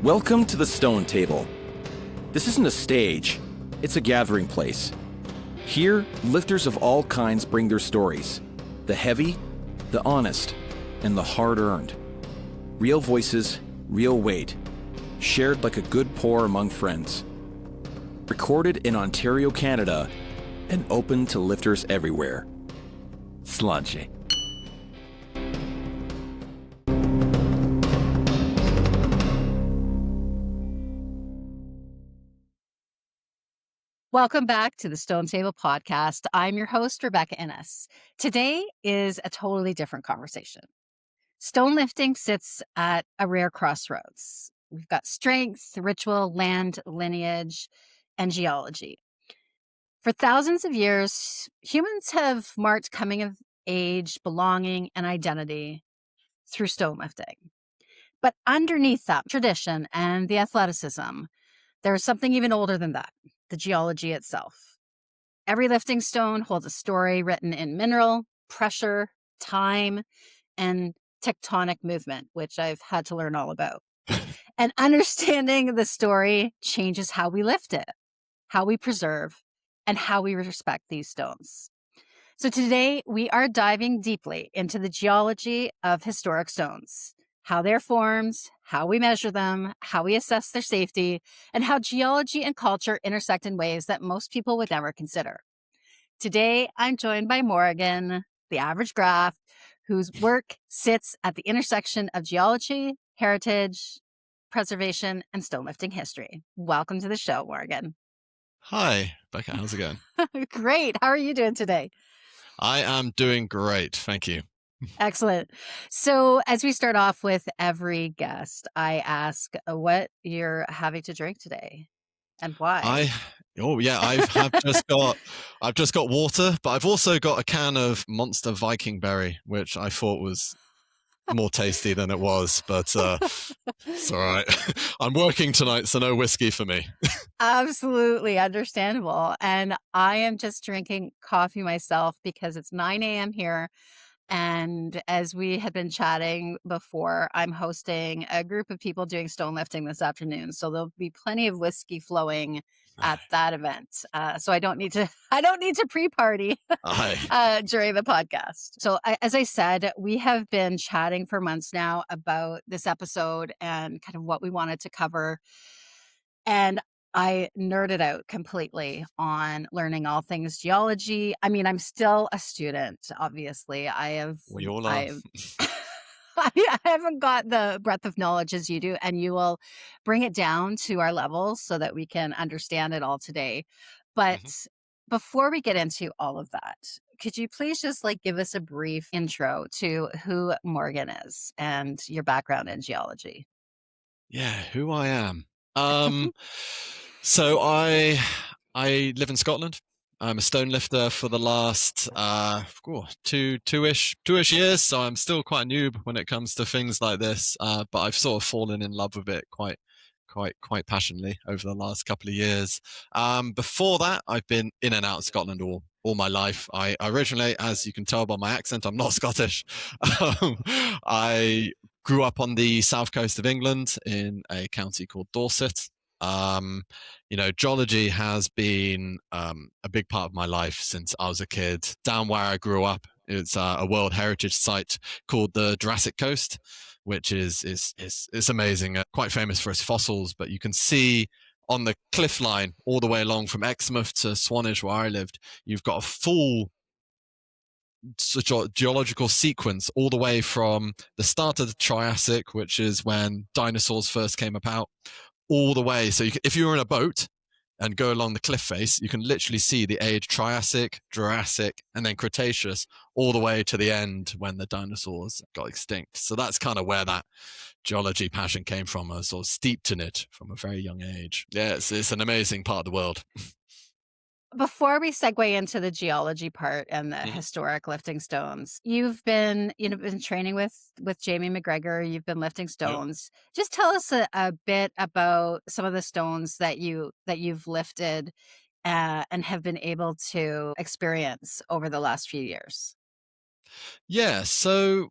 Welcome to the Stone Table. This isn't a stage, it's a gathering place. Here, lifters of all kinds bring their stories. The heavy, the honest, and the hard-earned. Real voices, real weight. Shared like a good pour among friends. Recorded in Ontario, Canada, and open to lifters everywhere. Slanche. Welcome back to the Stone Table podcast. I'm your host, Rebecca Innes. Today is a totally different conversation. Stone lifting sits at a rare crossroads. We've got strength, ritual, land, lineage, and geology. For thousands of years, humans have marked coming of age, belonging, and identity through stone lifting. But underneath that tradition and the athleticism, there's something even older than that, the geology itself. Every lifting stone holds a story written in mineral, pressure, time, and tectonic movement, which I've had to learn all about. And understanding the story changes how we lift it, how we preserve, and how we respect these stones. So today we are diving deeply into the geology of historic stones, how they're formed, how we measure them, how we assess their safety, and how geology and culture intersect in ways that most people would never consider. Today, I'm joined by Morgan, the average graph, whose work sits at the intersection of geology, heritage, preservation, and stone lifting history. Welcome to the show, Morgan. Hi, Becca. How's it going? Great. How are you doing today? I am doing great. Thank you. Excellent. So as we start off with every guest, I ask what you're having to drink today and why. I've just got water, but I've also got a can of Monster Viking Berry, which I thought was more tasty than it was, but it's all right. I'm working tonight, so no whiskey for me. Absolutely understandable. And I am just drinking coffee myself because it's 9 a.m. here. And as we had been chatting before, I'm hosting a group of people doing stone lifting this afternoon. So there'll be plenty of whiskey flowing at that event. So I don't need to pre-party during the podcast. So as I said, we have been chatting for months now about this episode and kind of what we wanted to cover. And I nerded out completely on learning all things geology. I mean, I'm still a student, obviously. We all are. I haven't got the breadth of knowledge as you do, and you will bring it down to our levels so that we can understand it all today. But before we get into all of that, could you please just give us a brief intro to who Morgan is and your background in geology? Yeah, who I am. So I live in Scotland. I'm a stone lifter for the last two-ish years, so I'm still quite a noob when it comes to things like this. But I've sort of fallen in love with it quite passionately over the last couple of years. Before that, I've been in and out of Scotland all my life. I originally, as you can tell by my accent, I'm not Scottish. I grew up on the south coast of England in a county called Dorset. Geology has been a big part of my life since I was a kid. Down where I grew up, it's a World Heritage Site called the Jurassic Coast, which is amazing. Quite famous for its fossils, but you can see on the cliff line all the way along from Exmouth to Swanage, where I lived, you've got a full geological sequence all the way from the start of the Triassic, which is when dinosaurs first came about, all the way. So if you were in a boat and go along the cliff face, you can literally see the age Triassic, Jurassic, and then Cretaceous, all the way to the end when the dinosaurs got extinct. So that's kind of where that geology passion came from. I was sort of steeped in it from a very young age. Yeah, it's an amazing part of the world. Before we segue into the geology part and the historic lifting stones, you've been training with Jamie McGregor. You've been lifting stones. Yep. Just tell us a bit about some of the stones that you've lifted and have been able to experience over the last few years. Yeah. So,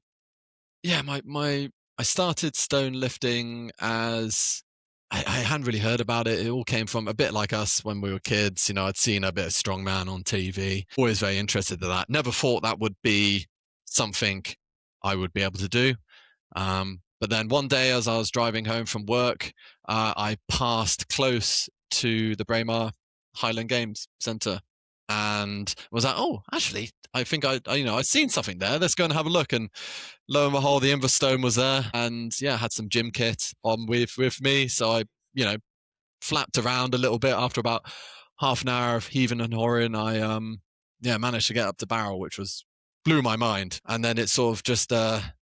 I started stone lifting as I hadn't really heard about it. It all came from a bit like us when we were kids. I'd seen a bit of strongman on TV. Always very interested in that. Never thought that would be something I would be able to do. But then one day, as I was driving home from work, I passed close to the Braemar Highland Games Centre, and was like, "Oh, actually, I think I'd seen something there. Let's go and have a look." And lo and behold, the Inverstone was there, and yeah, had some gym kit on with me. So I, flapped around a little bit. After about half an hour of heaving and hawing, I managed to get up to Barrel, which blew my mind. And then it sort of just a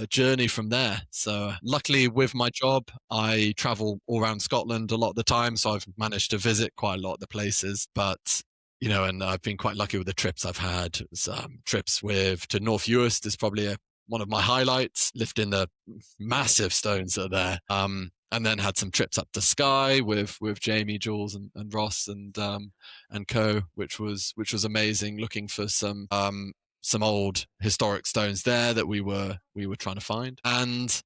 journey from there. So luckily with my job, I travel all around Scotland a lot of the time. So I've managed to visit quite a lot of the places, but and I've been quite lucky with the trips I've had. Some trips to North Uist is probably one of my highlights, lifting the massive stones that are there. And then had some trips up to Skye with Jamie, Jules, and Ross and co, which was amazing. Looking for some old historic stones there that we were trying to find, and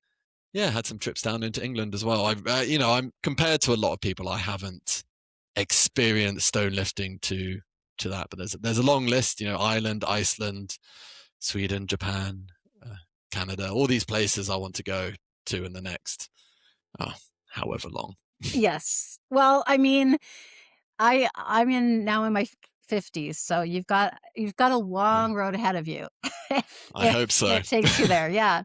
yeah, had some trips down into England as well. I'm compared to a lot of people, I haven't experienced stone lifting to that, but there's a long list. Ireland, Iceland, Sweden, Japan, Canada, all these places I want to go to in the next however long. Yes. Well, I mean, I'm now in my 50s, so you've got a long road ahead of you. I hope so. It takes you there. Yeah.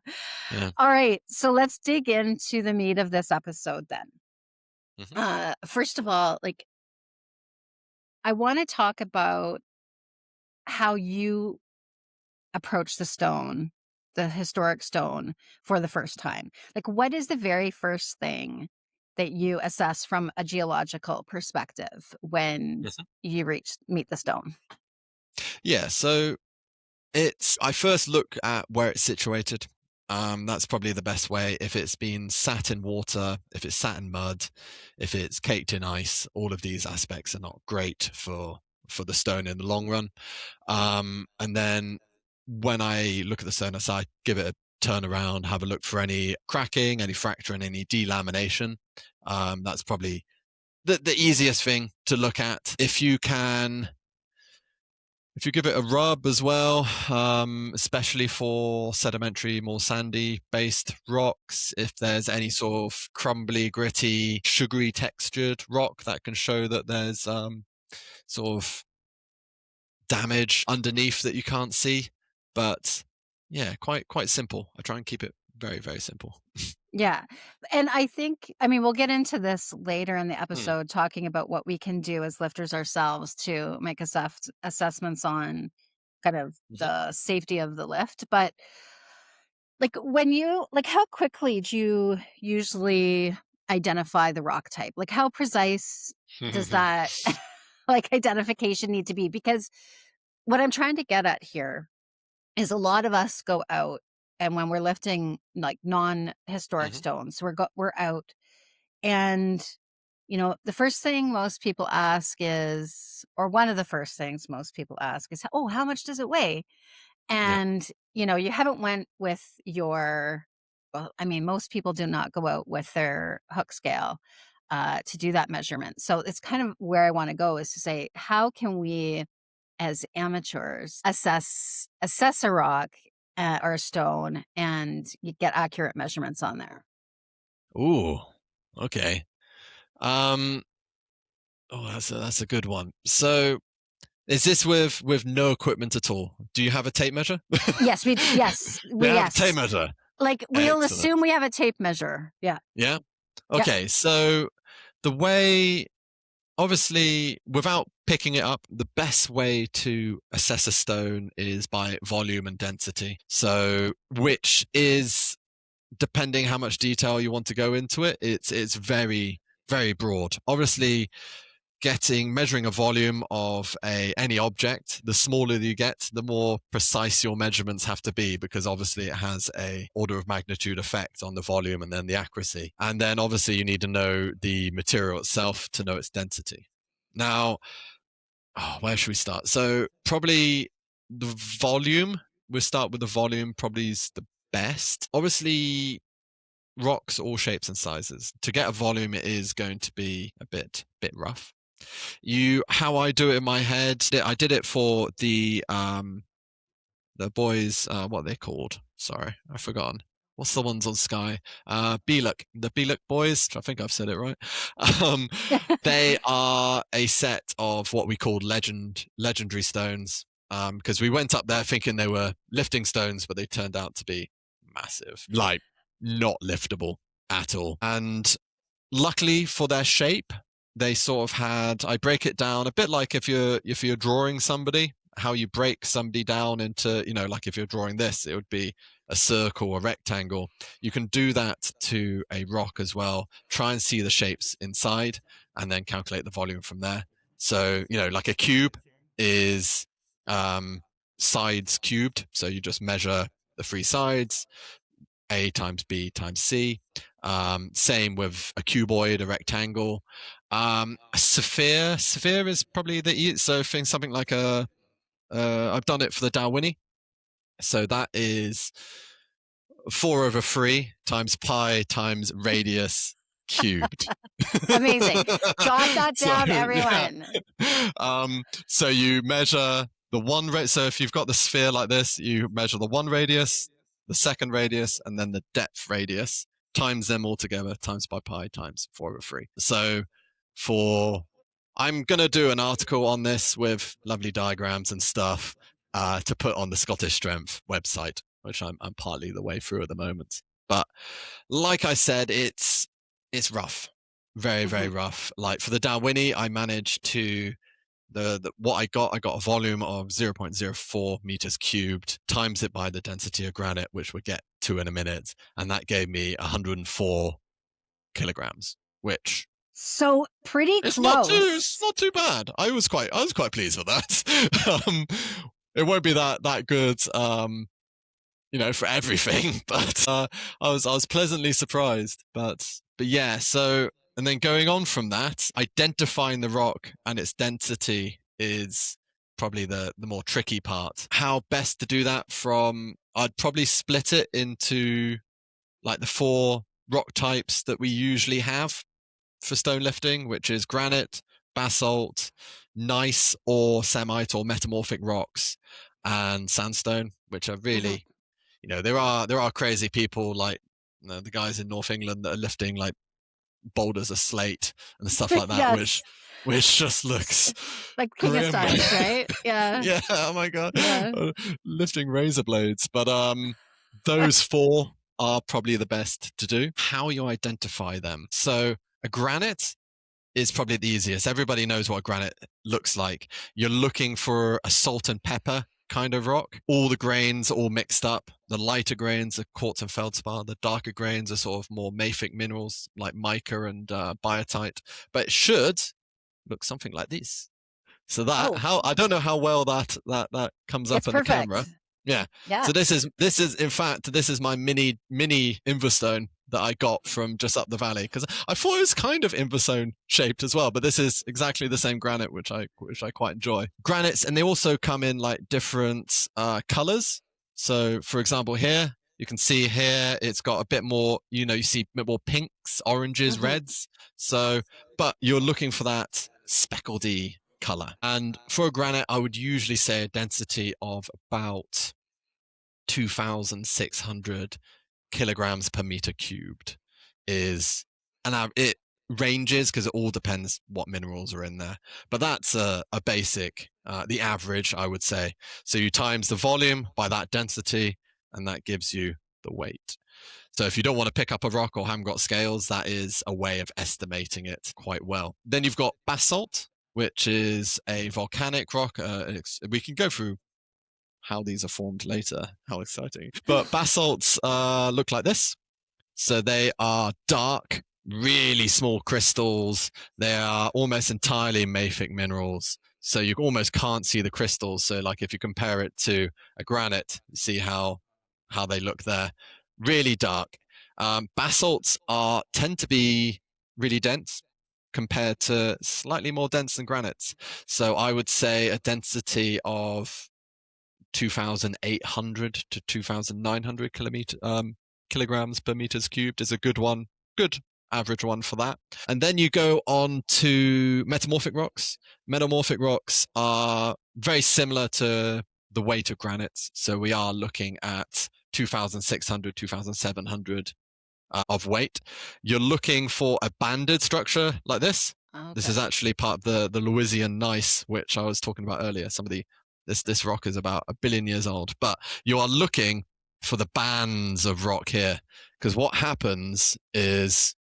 Yeah. All right. So let's dig into the meat of this episode then. Mm-hmm. First of all, I want to talk about how you approach the historic stone for the first time. What is the very first thing that you assess from a geological perspective when you meet the stone? Yeah, so I first look at where it's situated. That's probably the best way. If it's been sat in water, if it's sat in mud, if it's caked in ice, all of these aspects are not great for the stone in the long run. And then when I look at the stone, I give it a turn around, have a look for any cracking, any fracturing, any delamination. That's probably the easiest thing to look at. If you give it a rub as well, especially for sedimentary, more sandy-based rocks, if there's any sort of crumbly, gritty, sugary textured rock, that can show that there's sort of damage underneath that you can't see. But yeah, quite simple. I try and keep it very, very simple. Yeah. And I think, we'll get into this later in the episode, talking about what we can do as lifters ourselves to make assessments on kind of the safety of the lift. But how quickly do you usually identify the rock type? How precise does that identification need to be? Because what I'm trying to get at here is a lot of us go out, and when we're lifting non-historic stones, we're out, and the first thing most people ask is, or one of the first things most people ask is, "Oh, how much does it weigh?" And you haven't went with most people do not go out with their hook scale to do that measurement. So it's kind of where I want to go, is to say, how can we as amateurs assess a rock or a stone and you get accurate measurements on there? Ooh, okay. That's a good one. So is this with no equipment at all? Do you have a tape measure? Yes, we have a tape measure. We'll assume we have a tape measure. Yeah. Yeah. Okay. Yeah. So the way, obviously, without picking it up, the best way to assess a stone is by volume and density. So, which is, depending how much detail you want to go into it, it's very, very broad. Obviously, measuring a volume of any object, the smaller you get, the more precise your measurements have to be, because obviously it has a order of magnitude effect on the volume and then the accuracy. And then obviously you need to know the material itself to know its density. Now, where should we start? So probably the volume. We'll start with the volume, probably is the best. Obviously, rocks, all shapes and sizes. To get a volume, it is going to be a bit rough. How I do it in my head, I did it for the boys, what are they called? Sorry, I've forgotten. What's the ones on Sky? the Beluk boys. I think I've said it right. They are a set of what we called legendary stones. Because we went up there thinking they were lifting stones, but they turned out to be massive, like not liftable at all. And luckily for their shape, they sort of had, I break it down a bit like if you're drawing somebody, how you break somebody down into, like if you're drawing this, it would be a circle, a rectangle. You can do that to a rock as well. Try and see the shapes inside and then calculate the volume from there. So, like a cube is sides cubed. So you just measure the three sides, A times B times C. Same with a cuboid, a rectangle. A sphere is probably so something like I've done it for the Darwini. So that is 4/3 times pi times radius cubed. Amazing. Jot that down, everyone. Yeah. So you measure the one so if you've got the sphere like this, you measure the one radius, the second radius, and then the depth radius, times them all together, times by pi times 4/3. So I'm going to do an article on this with lovely diagrams and stuff to put on the Scottish Strength website, which I'm partly the way through at the moment. But like I said, it's rough. Very, very rough. Like for the Darwini, I managed to, what I got a volume of 0.04 meters cubed, times it by the density of granite, which we'll get to in a minute. And that gave me 104 kilograms, which... So pretty close. It's not too bad. I was quite pleased with that. It won't be that good, for everything, but I was pleasantly surprised. But yeah, so and then going on from that, identifying the rock and its density is probably the more tricky part. How best to do that I'd probably split it into like the 4 rock types that we usually have for stone lifting, which is granite, basalt, gneiss or semite or metamorphic rocks, and sandstone, which are really, there are crazy people like the guys in North England that are lifting like boulders of slate and stuff like that, yes. which just looks like king of stones, right? Yeah. Yeah. Oh my god. Yeah. Lifting razor blades, but those 4 are probably the best to do. How you identify them? So a granite is probably the easiest. Everybody knows what granite looks like. You're looking for a salt and pepper kind of rock. All the grains all mixed up. The lighter grains are quartz and feldspar. The darker grains are sort of more mafic minerals like mica and biotite. But it should look something like this. So I don't know how well that comes up in the camera. Yeah. So this is in fact my mini Inverstone that I got from just up the valley, because I thought it was kind of Inverstone shaped as well, but this is exactly the same granite, which I quite enjoy. Granites, and they also come in like different colors. So for example, here you can see here it's got a bit more, you see a bit more pinks, oranges, reds. So, but you're looking for that speckledy color. And for a granite, I would usually say a density of about 2,600 kilograms per meter cubed is, and it ranges because it all depends what minerals are in there. But that's a basic, the average, I would say. So you times the volume by that density, and that gives you the weight. So if you don't want to pick up a rock or haven't got scales, that is a way of estimating it quite well. Then you've got basalt, which is a volcanic rock. We can go through how these are formed later. How exciting. But basalts look like this. So they are dark, really small crystals. They are almost entirely mafic minerals. So you almost can't see the crystals. So like if you compare it to a granite, you see how they look there. Really dark. Basalts tend to be really dense compared to slightly more dense than granites. So I would say a density of 2,800 to 2,900 kilograms per meters cubed is a good one, good average one for that. And then you go on to metamorphic rocks. Metamorphic rocks are very similar to the weight of granites. So we are looking at 2,600, 2,700 of weight. You're looking for a banded structure like this. Okay. This is actually part of the Louisian gneiss, which I was talking about earlier. This rock is about 1 billion years old, but you are looking for the bands of rock here, because what happens is,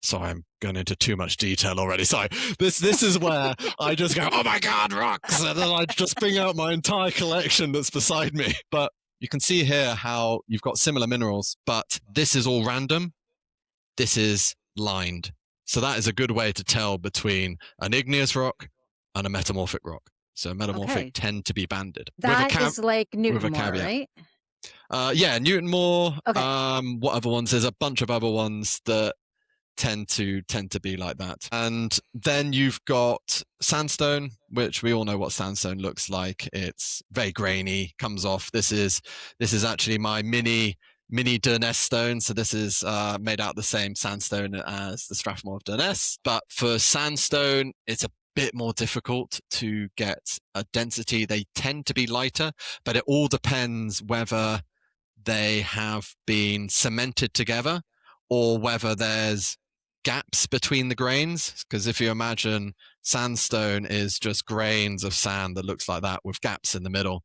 sorry, I'm going into too much detail already. Sorry, this is where I just go, oh my God, rocks, and then I just bring out my entire collection that's beside me. But you can see here how you've got similar minerals, but this is all random. This is lined. So that is a good way to tell between an igneous rock and a metamorphic rock. So metamorphic tend to be banded. That is like Newtonmore, right? Yeah, Newtonmore. Okay. What other ones? There's a bunch of other ones that tend to be like that. And then you've got sandstone, which we all know what sandstone looks like. It's very grainy, comes off. This is actually my mini Durness stone. So this is made out of the same sandstone as the Strathmore of Durness. But for sandstone, it's a bit more difficult to get a density. They tend to be lighter, but it all depends whether they have been cemented together or whether there's gaps between the grains. Because if you imagine sandstone is just grains of sand that looks like that with gaps in the middle,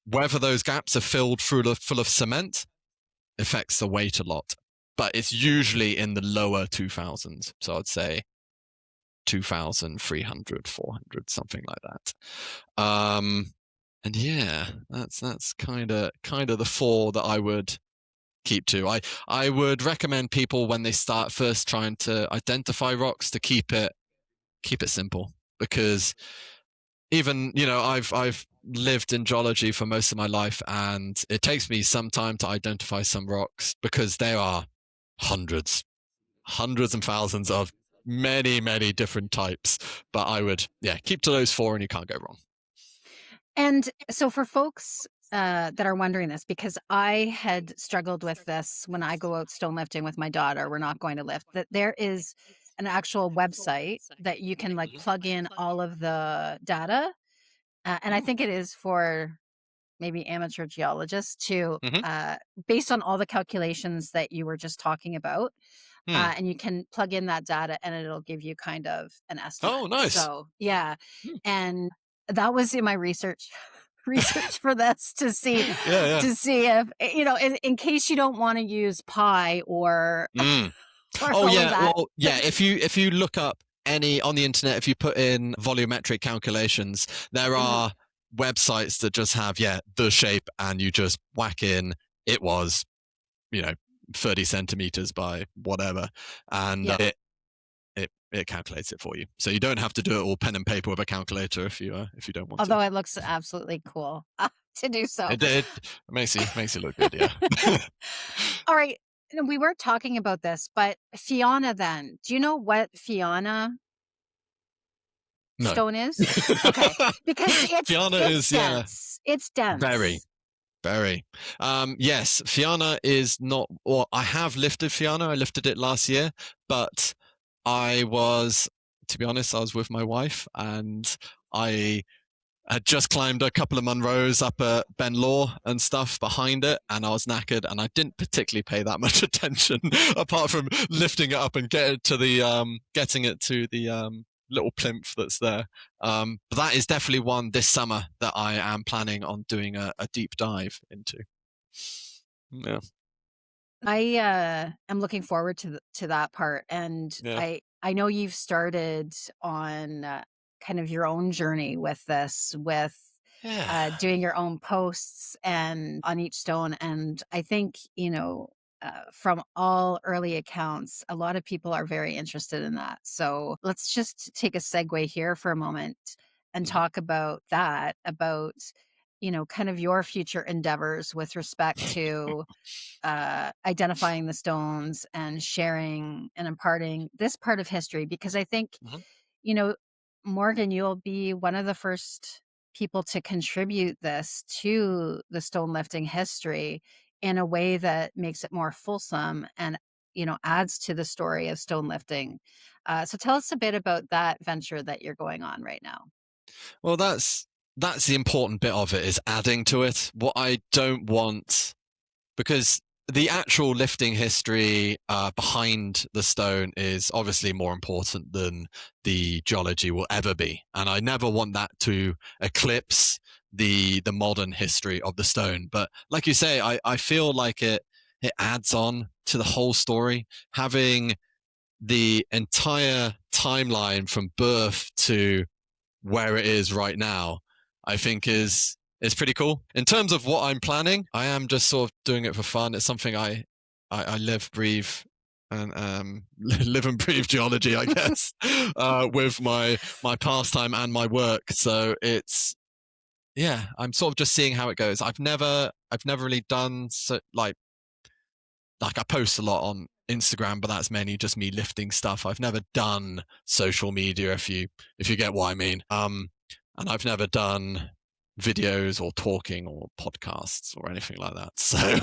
whether those gaps are full of cement affects the weight a lot. But it's usually in the lower 2000s. So I'd say 2,300, 400, something like that. And yeah, that's kind of the four that I would keep to. I would recommend people, when they start first trying to identify rocks, to keep it simple, because even, I've lived in geology for most of my life, and it takes me some time to identify some rocks because there are hundreds and thousands of many different types. But I would, keep to those four and you can't go wrong. And so for folks that are wondering this, because I had struggled with this when I go out stone lifting with my daughter, we're not going to lift, that there is an actual website that you can like plug in all of the data. And I think it is for maybe amateur geologists to, based on all the calculations that you were just talking about, and you can plug in that data and it'll give you kind of an estimate. Oh, nice. So yeah. And that was in my research for this to see, to see if, in case you don't want to use pi or, oh yeah. Well, yeah. If you look up any on the internet, if you put in volumetric calculations, there are websites that just have the shape, and you just whack in it was 30 centimeters by whatever, and it calculates it for you. So you don't have to do it all pen and paper with a calculator if you don't want Although to. It looks absolutely cool to do so. It makes you look good, yeah. All right. We weren't talking about this, but Fiona then. Do you know what Fiona stone is? Okay. Because it's dense. It's dense. Very. Very. Yes, Fiona is not, or I have lifted Fiona. I lifted it last year, but to be honest, I was with my wife, and I had just climbed a couple of Munros up at Ben Law and stuff behind it, and I was knackered, and I didn't particularly pay that much attention apart from lifting it up and getting it to the little plinth that's there. But that is definitely one this summer that I am planning on doing a deep dive into. Yeah. I am looking forward to that part, and I know you've started on kind of your own journey with this, with doing your own posts and on each stone, and I think from all early accounts, a lot of people are very interested in that. So let's just take a segue here for a moment and talk about that, about kind of your future endeavors with respect to identifying the stones and sharing and imparting this part of history, because I think, Morgan, you'll be one of the first people to contribute this to the stone lifting history in a way that makes it more fulsome and, adds to the story of stone lifting. So tell us a bit about that venture that you're going on right now. Well, that's the important bit of it, is adding to it. What I don't want, because the actual lifting history behind the stone is obviously more important than the geology will ever be, and I never want that to eclipse the modern history of the stone. But like you say, I feel like it adds on to the whole story, having the entire timeline from birth to where it is right now. I think is pretty cool. In terms of what I'm planning, I am just sort of doing it for fun. It's something I live, breathe, and live and breathe geology, I guess, with my pastime and my work. So it's, yeah, I'm sort of just seeing how it goes. I've never really done so, like I post a lot on Instagram, but that's mainly just me lifting stuff. I've never done social media, if you get what I mean. And I've never done videos or talking or podcasts or anything like that. So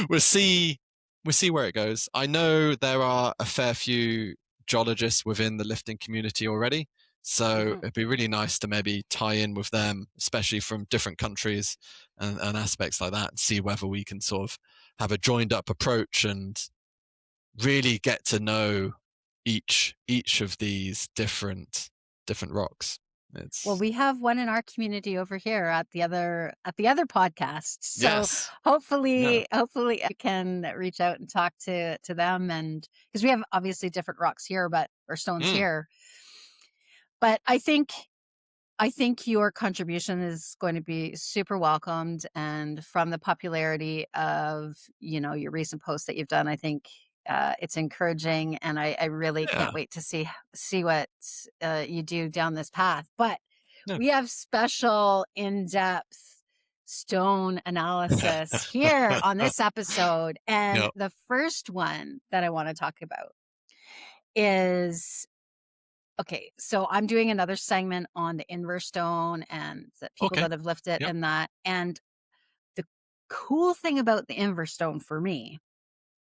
we'll see where it goes. I know there are a fair few geologists within the lifting community already. So it'd be really nice to maybe tie in with them, especially from different countries and aspects like that, and see whether we can sort of have a joined up approach and really get to know each of these different rocks. Well, we have one in our community over here at the other podcast. So yes. hopefully I can reach out and talk to them, and because we have obviously different rocks here, or stones here. But I think your contribution is going to be super welcomed, and from the popularity of, your recent posts that you've done, I think it's encouraging, and I really can't wait to see what you do down this path. But we have special in-depth stone analysis here on this episode, and the first one that I want to talk about is, okay, so I'm doing another segment on the inverse stone and the people that have lifted and that. And the cool thing about the inverse stone for me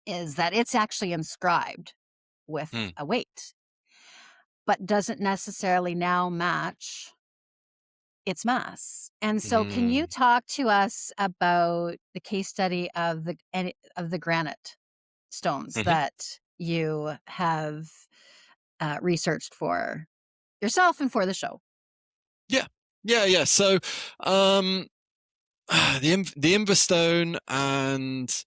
is that it's actually inscribed with a weight, but doesn't necessarily now match its mass. And so can you talk to us about the case study of the granite stones that you have researched for yourself and for the show? Yeah. So the inverse stone and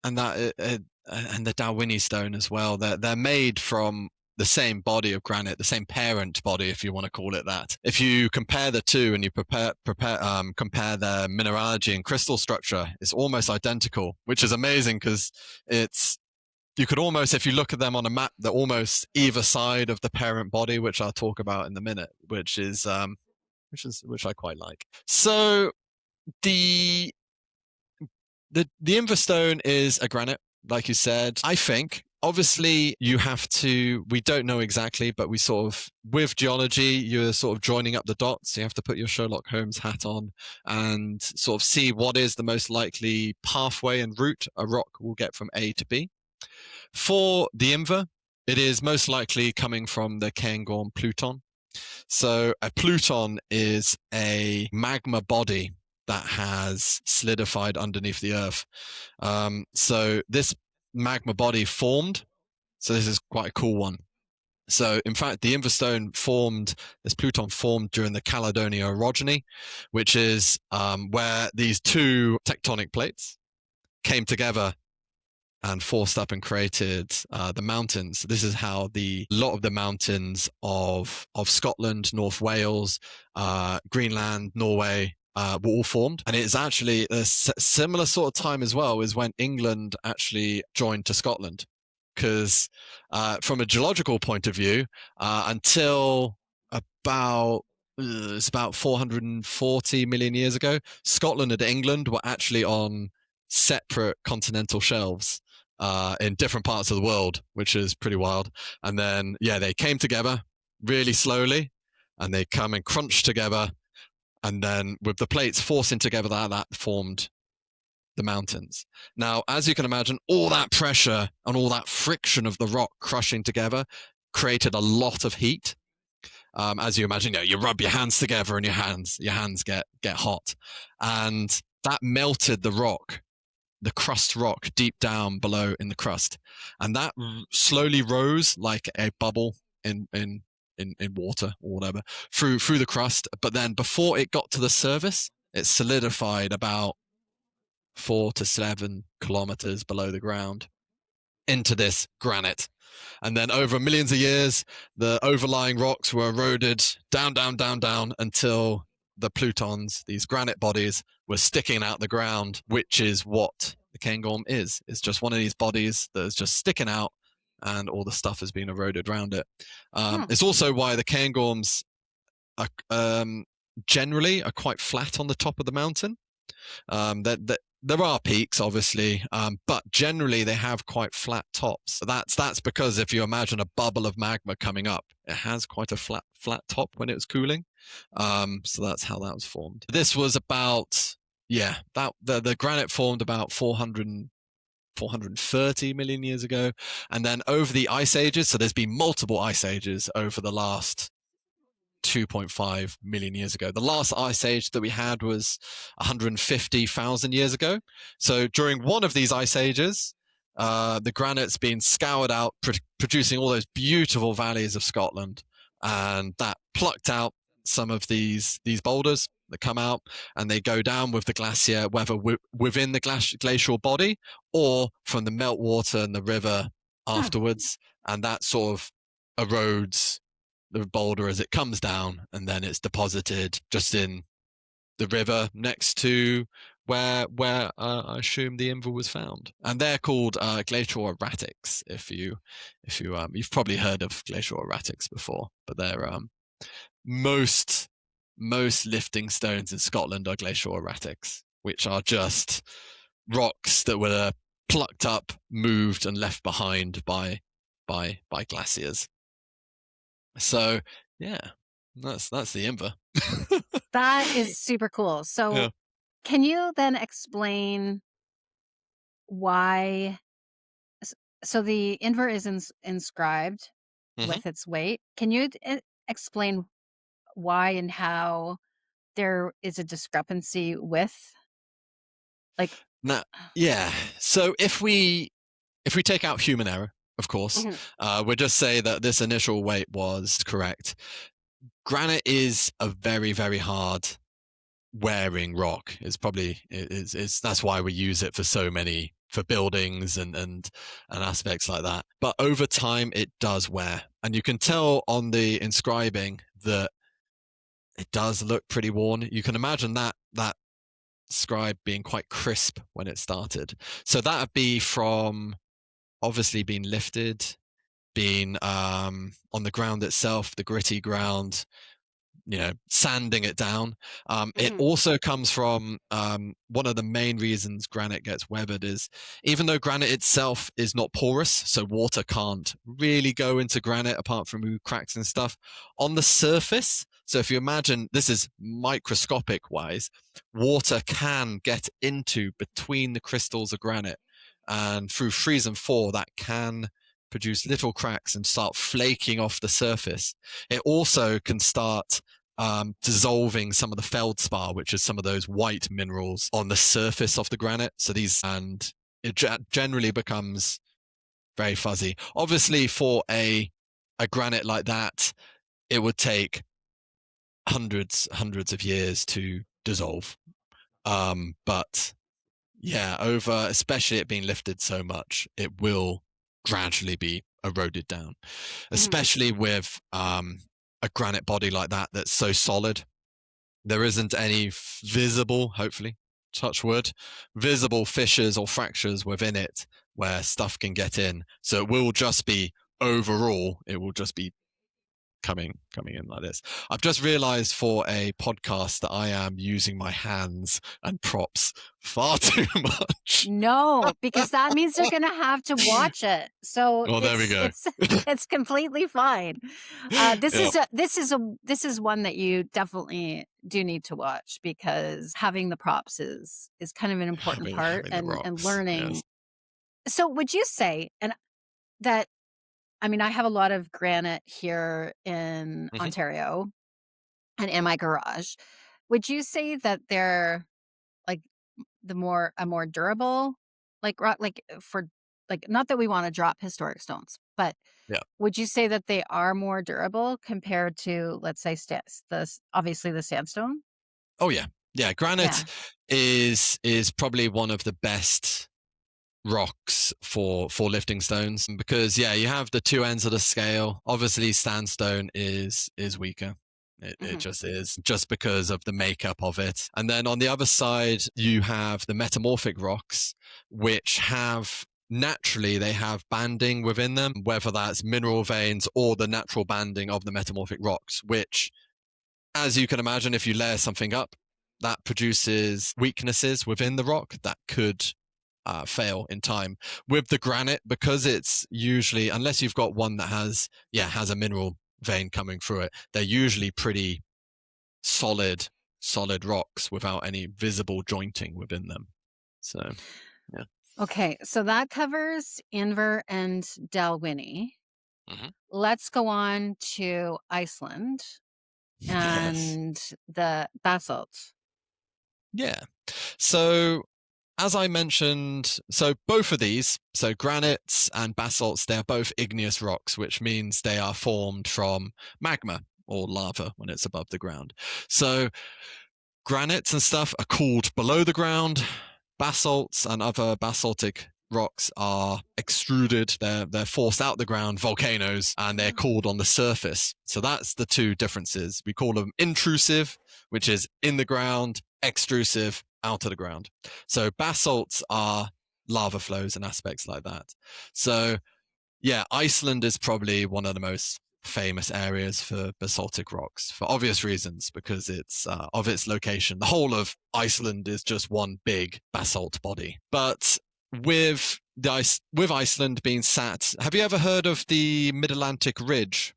that and the Dalwhinnie stone as well, they're made from the same body of granite, the same parent body, if you want to call it that. If you compare the two and you compare their mineralogy and crystal structure, it's almost identical, which is amazing, because you could almost, if you look at them on a map, they're almost either side of the parent body, which I'll talk about in a minute, which I quite like. So the inverse stone is a granite, like you said. I think, obviously, we don't know exactly, but we sort of, with geology, you're sort of joining up the dots. You have to put your Sherlock Holmes hat on and sort of see what is the most likely pathway and route a rock will get from A to B. For the inver, it is most likely coming from the Cairngorm Pluton. So a Pluton is a magma body that has solidified underneath the earth. So this magma body formed. So this is quite a cool one. So in fact, the inverse stone this Pluton formed during the Caledonia orogeny, which is where these two tectonic plates came together and forced up and created the mountains. This is how a lot of the mountains of Scotland, North Wales, Greenland, Norway were all formed. And it's actually a similar sort of time as well as when England actually joined to Scotland. Because from a geological point of view, until it's about 440 million years ago, Scotland and England were actually on separate continental shelves in different parts of the world, which is pretty wild. And then, they came together really slowly, and they come and crunch together. And then with the plates forcing together, that formed the mountains. Now, as you can imagine, all that pressure and all that friction of the rock crushing together created a lot of heat. As you imagine, you rub your hands together and your hands get hot, and that melted the rock, the crust rock deep down below in the crust, and that slowly rose like a bubble in water or whatever through the crust. But then before it got to the surface, it solidified about 4 to 7 kilometers below the ground into this granite. And then over millions of years, the overlying rocks were eroded down until the plutons, these granite bodies, were sticking out the ground, which is what the Cairngorm is. It's just one of these bodies that is just sticking out, and all the stuff has been eroded around it. It's also why the Cairngorms are, generally are quite flat on the top of the mountain. There are peaks, obviously, but generally they have quite flat tops. That's because if you imagine a bubble of magma coming up, it has quite a flat top when it was cooling. So that's how that was formed. This was about, the granite formed about 430 million years ago. And then over the ice ages, so there's been multiple ice ages over the last 2.5 million years ago. The last ice age that we had was 150,000 years ago. So during one of these ice ages, the granite's been scoured out, producing all those beautiful valleys of Scotland, and that plucked out some of these boulders that come out, and they go down with the glacier, whether within the glacial body or from the meltwater in the river afterwards, and that sort of erodes the boulder as it comes down, and then it's deposited just in the river next to where I assume the Invul was found. And they're called Glacial Erratics. You've probably heard of Glacial Erratics before, but they're most lifting stones in Scotland are Glacial Erratics, which are just rocks that were plucked up, moved, and left behind by glaciers. So yeah, that's the Invul. That is super cool. So can you then explain why? So the Invul is inscribed with its weight. Can you explain why and how there is a discrepancy with, like? Now, yeah. So if we take out human error, of course, we'll just say that this initial weight was correct. Granite is a very, very hard wearing rock. It's probably that's why we use it for buildings and aspects like that. But over time, it does wear, and you can tell on the inscribing that it does look pretty worn. You can imagine that scribe being quite crisp when it started. So that would be from obviously being lifted, being on the ground itself, the gritty ground, sanding it down. It also comes from one of the main reasons granite gets weathered is, even though granite itself is not porous, so water can't really go into granite apart from cracks and stuff, on the surface. So if you imagine, this is microscopic wise, water can get into between the crystals of granite, and through freeze and thaw, that can produce little cracks and start flaking off the surface. It also can start dissolving some of the feldspar, which is some of those white minerals on the surface of the granite. And it generally becomes very fuzzy. Obviously, for a granite like that, it would take hundreds of years to dissolve. But yeah, especially it being lifted so much, it will gradually be eroded down, especially with a granite body like that that's so solid. There isn't any visible, hopefully, touch wood, visible fissures or fractures within it where stuff can get in. So it will just be coming in like this. I've just realized for a podcast that I am using my hands and props far too much. No, because that means they're going to have to watch it. So there we go. It's completely fine. This is one that you definitely do need to watch, because having the props is kind of an important part, having the and rocks. learning. Yes. So would you say, and that, I mean, I have a lot of granite here in Mhm. Ontario and in my garage. Would you say that they're like a more durable, like rock, like for, like, not that we want to drop historic stones, but Yeah. would you say that they are more durable compared to, let's say, obviously the sandstone? Oh yeah. Yeah. Granite Yeah. is probably one of the best rocks for lifting stones, because yeah, you have the two ends of the scale. Obviously sandstone is weaker. It Hmm. just is, just because of the makeup of it. And then on the other side you have the metamorphic rocks, which have naturally, they have banding within them, whether that's mineral veins or the natural banding of the metamorphic rocks, which, as you can imagine, if you layer something up, that produces weaknesses within the rock that could fail in time. With the granite, because it's usually, unless you've got one that has a mineral vein coming through it, they're usually pretty solid rocks without any visible jointing within them. So yeah. Okay, so that covers Inver and Dalwhinnie. Mhm. Let's go on to Iceland Yes. and the basalt. Yeah. So as I mentioned, so both of these, so granites and basalts, they're both igneous rocks, which means they are formed from magma or lava when it's above the ground. So granites and stuff are cooled below the ground. Basalts and other basaltic rocks are extruded. They're forced out the ground, volcanoes, and they're cooled on the surface. So that's the two differences. We call them intrusive, which is in the ground, extrusive, out of the ground. So basalts are lava flows and aspects like that. So yeah, Iceland is probably one of the most famous areas for basaltic rocks for obvious reasons, because it's of its location. The whole of Iceland is just one big basalt body. But with with Iceland being sat, have you ever heard of the Mid-Atlantic Ridge?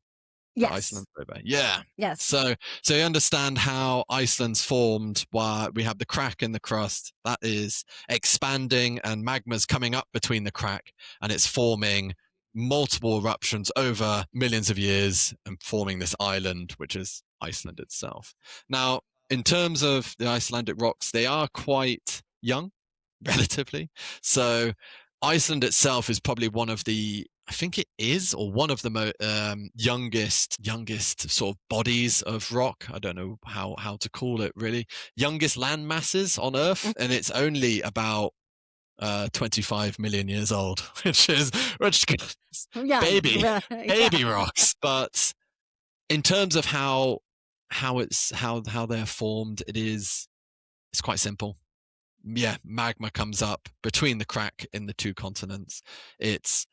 Yes. Iceland over. Yeah. Yes. So you understand how Iceland's formed, where we have the crack in the crust that is expanding and magma's coming up between the crack, and it's forming multiple eruptions over millions of years and forming this island, which is Iceland itself. Now, in terms of the Icelandic rocks, they are quite young, relatively. So Iceland itself is probably one of the, I think it is, or one of the youngest sort of bodies of rock. I don't know how to call it really. Youngest land masses on Earth, and it's only about 25 million years old, which Young. baby Yeah. rocks. But in terms of how they're formed, it's quite simple. Yeah, magma comes up between the crack in the two continents. It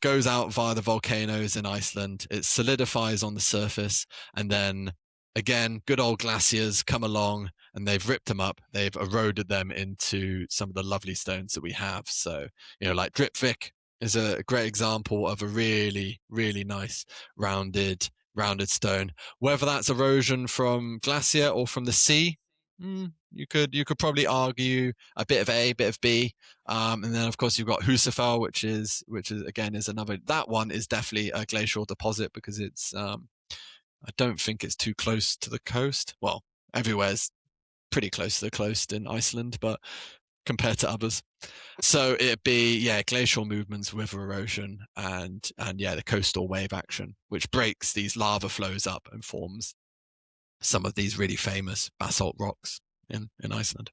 goes out via the volcanoes in Iceland. It solidifies on the surface, and then again, good old glaciers come along and they've ripped them up. They've eroded them into some of the lovely stones that we have. So, like Dripvik is a great example of a really, really nice rounded stone. Whether that's erosion from glacier or from the sea, you could probably argue a bit of A, bit of B, and then of course you've got Husafell, which is again is another. That one is definitely a glacial deposit, because it's I don't think it's too close to the coast. Well, everywhere's pretty close to the coast in Iceland, but compared to others. So it'd be glacial movements with erosion and the coastal wave action, which breaks these lava flows up and forms some of these really famous basalt rocks in Iceland.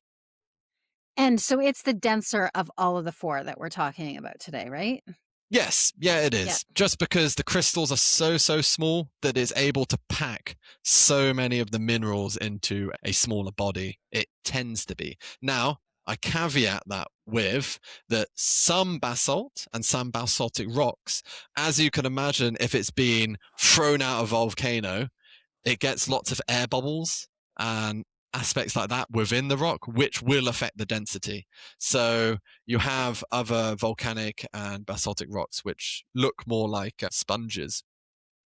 And so it's the denser of all of the four that we're talking about today, right? Yes, yeah, it Yeah. is. Just because the crystals are so small that it's able to pack so many of the minerals into a smaller body. It tends to be. Now, I caveat that with that some basalt and some basaltic rocks, as you can imagine, if it's being thrown out of a volcano, it gets lots of air bubbles and aspects like that within the rock, which will affect the density. So you have other volcanic and basaltic rocks which look more like sponges,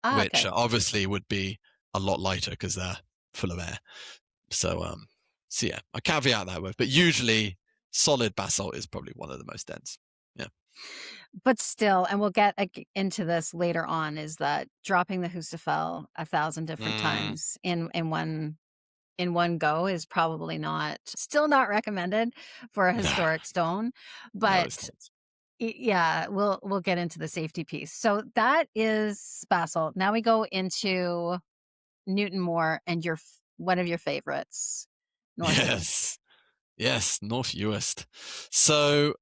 Ah, which okay. obviously would be a lot lighter because they're full of air. So yeah, I caveat that with, but usually solid basalt is probably one of the most dense. Yeah. But still, and we'll get into this later on, is that dropping the Husafell 1,000 different times in one go is probably still not recommended for a historic stone. No, it's But not. yeah, we'll get into the safety piece. So that is basalt. Now we go into Newton Moor and one of your favorites, North Uist. Yes, North Uist. So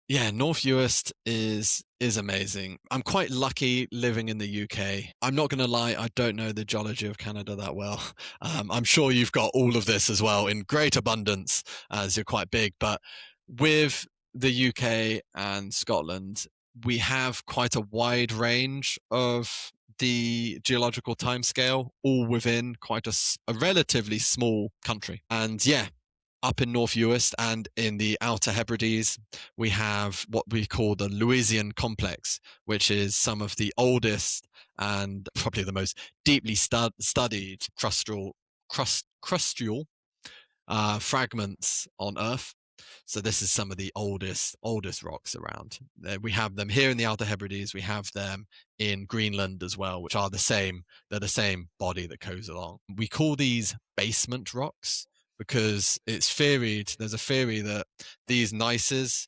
yeah, North Uist is amazing. I'm quite lucky living in the UK. I'm not going to lie, I don't know the geology of Canada that well. I'm sure you've got all of this as well in great abundance, as you're quite big. But with the UK and Scotland, we have quite a wide range of the geological timescale, all within quite a relatively small country. And yeah, up in North Uist and in the Outer Hebrides, we have what we call the Louisian complex, which is some of the oldest and probably the most deeply studied crustal fragments on Earth. So this is some of the oldest rocks around. We have them here in the Outer Hebrides. We have them in Greenland as well, which are the same. They're the same body that goes along. We call these basement rocks because there's a theory that these gneisses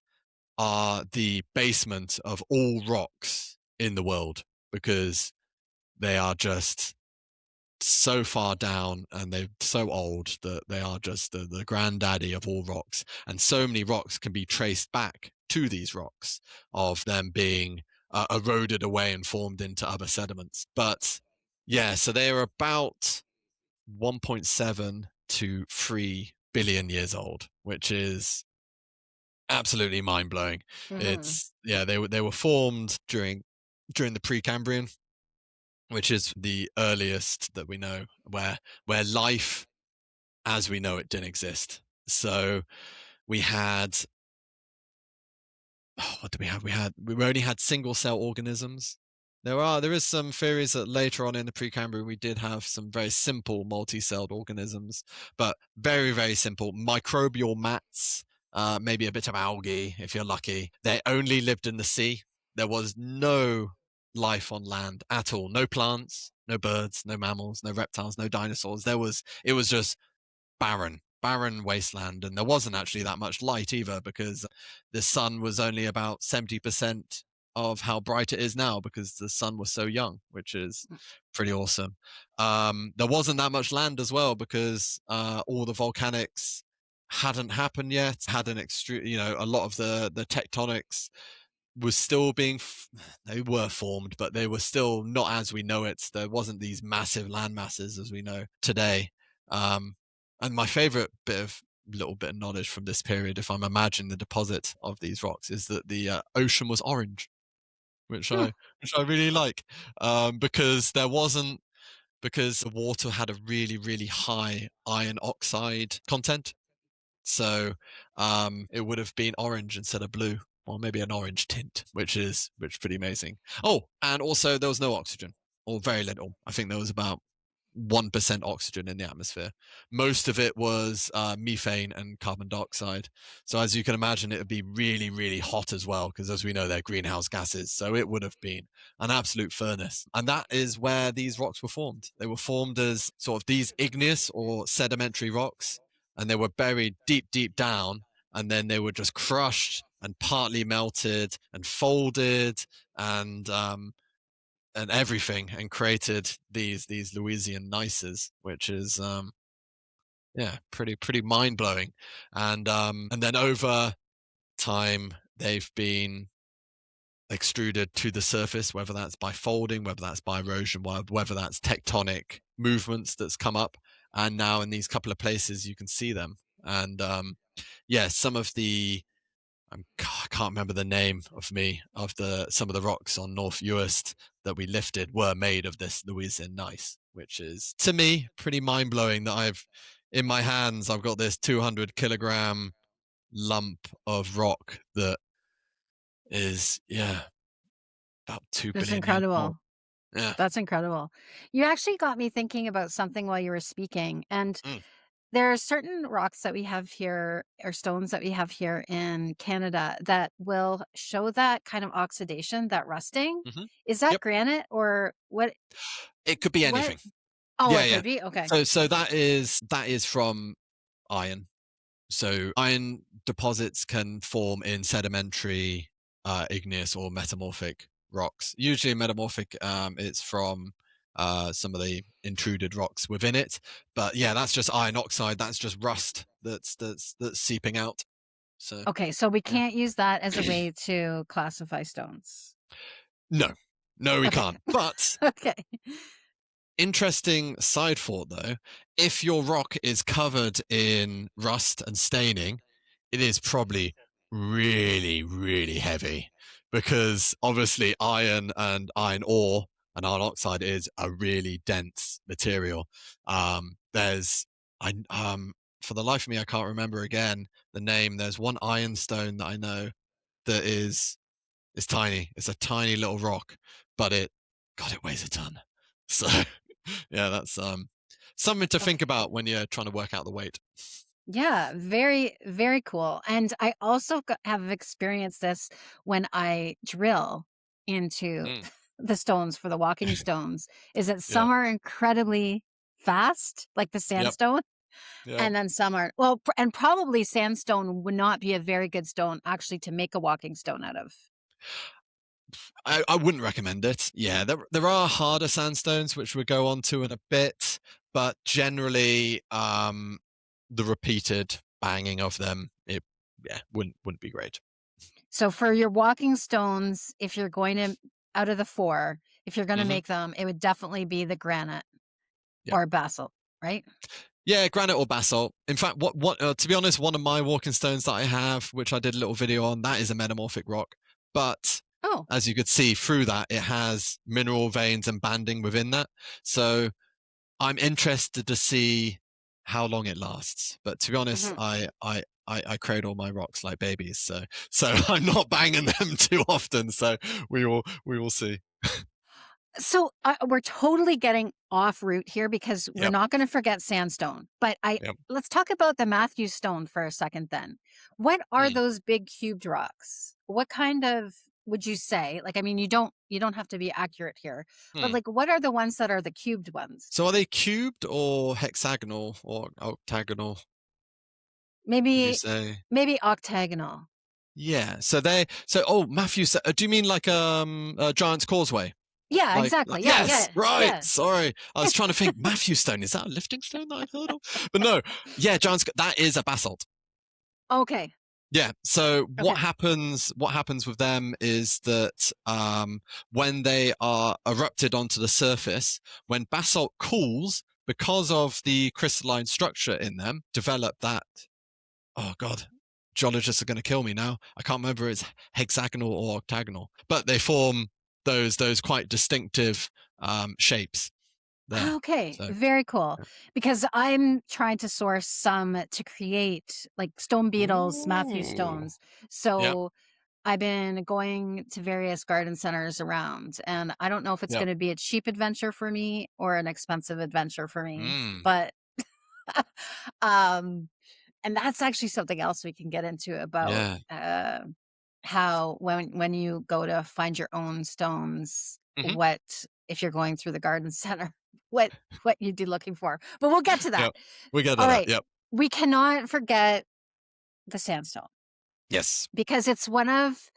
are the basement of all rocks in the world because they are just so far down and they're so old that they are just the granddaddy of all rocks. And so many rocks can be traced back to these rocks of them being eroded away and formed into other sediments. But yeah, so they are about 1.7 to 3 billion years old, which is absolutely mind-blowing. It's they were formed during the Precambrian, which is the earliest that we know where life as we know it didn't exist. So we had what did we have? We only had single cell organisms. There is some theories that later on in the Precambrian we did have some very simple multi-celled organisms, but very, very simple microbial mats, maybe a bit of algae if you're lucky. They only lived in the sea. There was no life on land at all. No plants, no birds, no mammals, no reptiles, no dinosaurs. It was just barren wasteland, and there wasn't actually that much light either because the sun was only about 70% of how bright it is now because the sun was so young, which is pretty awesome. There wasn't that much land as well because all the volcanics hadn't happened yet, a lot of the tectonics was still they were formed, but they were still not as we know it. There wasn't these massive land masses as we know today. And my favorite little bit of knowledge from this period, if I'm imagining the deposit of these rocks, is that the ocean was orange, which I really like, because the water had a really, really high iron oxide content. So it would have been orange instead of blue, or maybe an orange tint, which is pretty amazing. Oh, and also there was no oxygen, or very little. I think there was about 1% oxygen in the atmosphere. Most of it was methane and carbon dioxide. So as you can imagine, it would be really, really hot as well, because as we know, they're greenhouse gases. So it would have been an absolute furnace. And that is where these rocks were formed. They were formed as sort of these igneous or sedimentary rocks, and they were buried deep, deep down. And then they were just crushed and partly melted and folded and everything, and created these Louisian gneisses, which is pretty mind blowing. And then over time they've been extruded to the surface, whether that's by folding, whether that's by erosion, whether that's tectonic movements that's come up. And now in these couple of places you can see them. And some of the I can't remember the name of some of the rocks on North Uist that we lifted were made of this Louisian gneiss, which is to me pretty mind blowing that in my hands I've got this 200 kilogram lump of rock that is about 2 That's billion years old. incredible. Yeah. That's incredible. You actually got me thinking about something while you were speaking. And Mm. there are certain rocks that we have here or stones that we have here in Canada that will show that kind of oxidation, that rusting. Hmm. Is that Yep. granite or what? It could be What? anything. Oh, Yeah, it yeah. could be. Okay. So that is from iron. So iron deposits can form in sedimentary, igneous, or metamorphic rocks. Usually metamorphic, it's from some of the intruded rocks within it. But yeah, that's just iron oxide. That's just rust that's seeping out. So Okay. So we yeah. can't use that as a way to classify stones. No, no, we Okay. can't. But Okay. interesting side thought though, if your rock is covered in rust and staining, it is probably really, really heavy because obviously iron and iron ore and iron oxide is a really dense material. There's, I for the life of me, I can't remember again the name. There's one ironstone that I know that is it's tiny. It's a tiny little rock, but God, it weighs a ton. So yeah, that's something to think Okay. about when you're trying to work out the weight. Yeah, very, very cool. And I also have experienced this when I drill into Mm, the stones for the walking stones, is that yeah. some are incredibly fast, like the Yep. sandstone, Yep. and then some are, well, and probably sandstone would not be a very good stone actually to make a walking stone out of. I wouldn't recommend it. Yeah, there are harder sandstones which we'll go on to in a bit, but generally, the repeated banging of them, it yeah wouldn't be great. So for your walking stones, if you're going to, out of the four, if you're going to Hmm. make them, it would definitely be the granite Yeah. or basalt, right? Yeah, granite or basalt. In fact, what to be honest, one of my walking stones that I have, which I did a little video on, that is a metamorphic rock. But Oh. as you could see through that, it has mineral veins and banding within that. So I'm interested to see how long it lasts. But to be honest, Mhm. I cradle my rocks like babies, so I'm not banging them too often. So we will see. So we're totally getting off route here because we're Yep. not going to forget sandstone. But Yep. let's talk about the Matthew stone for a second. Then, what are Mm, those big cubed rocks? What kind of would you say? Like, I mean, you don't have to be accurate here, but mm. like, what are the ones that are the cubed ones? So are they cubed or hexagonal or octagonal? Would you Maybe say? maybe octagonal. Yeah. Matthew, do you mean like a Giant's Causeway? Yeah, Like exactly. Yeah, yes, yeah, right. yeah. Sorry, I was trying to think. Matthew Stone, is that a lifting stone that I've heard of? But no, yeah, that is a basalt. Okay. Yeah. So Okay. what happens with them is that when they are erupted onto the surface, when basalt cools, because of the crystalline structure in them, develop that. Oh God, geologists are going to kill me now. I can't remember if it's hexagonal or octagonal, but they form those quite distinctive shapes there. Okay, So very cool. yeah. Because I'm trying to source some to create like stone beetles, Matthew Ooh. stones. Yep. So I've been going to various garden centers around, and I don't know if it's Yep. going to be a cheap adventure for me or an expensive adventure for me, Mm. but um, and that's actually something else we can get into about Yeah. how when you go to find your own stones, Hmm. what if you're going through the garden center, what you'd be looking for. But we'll get to that. Yep. We get to All that. right. Yep. We cannot forget the sandstone Yes. because it's one of,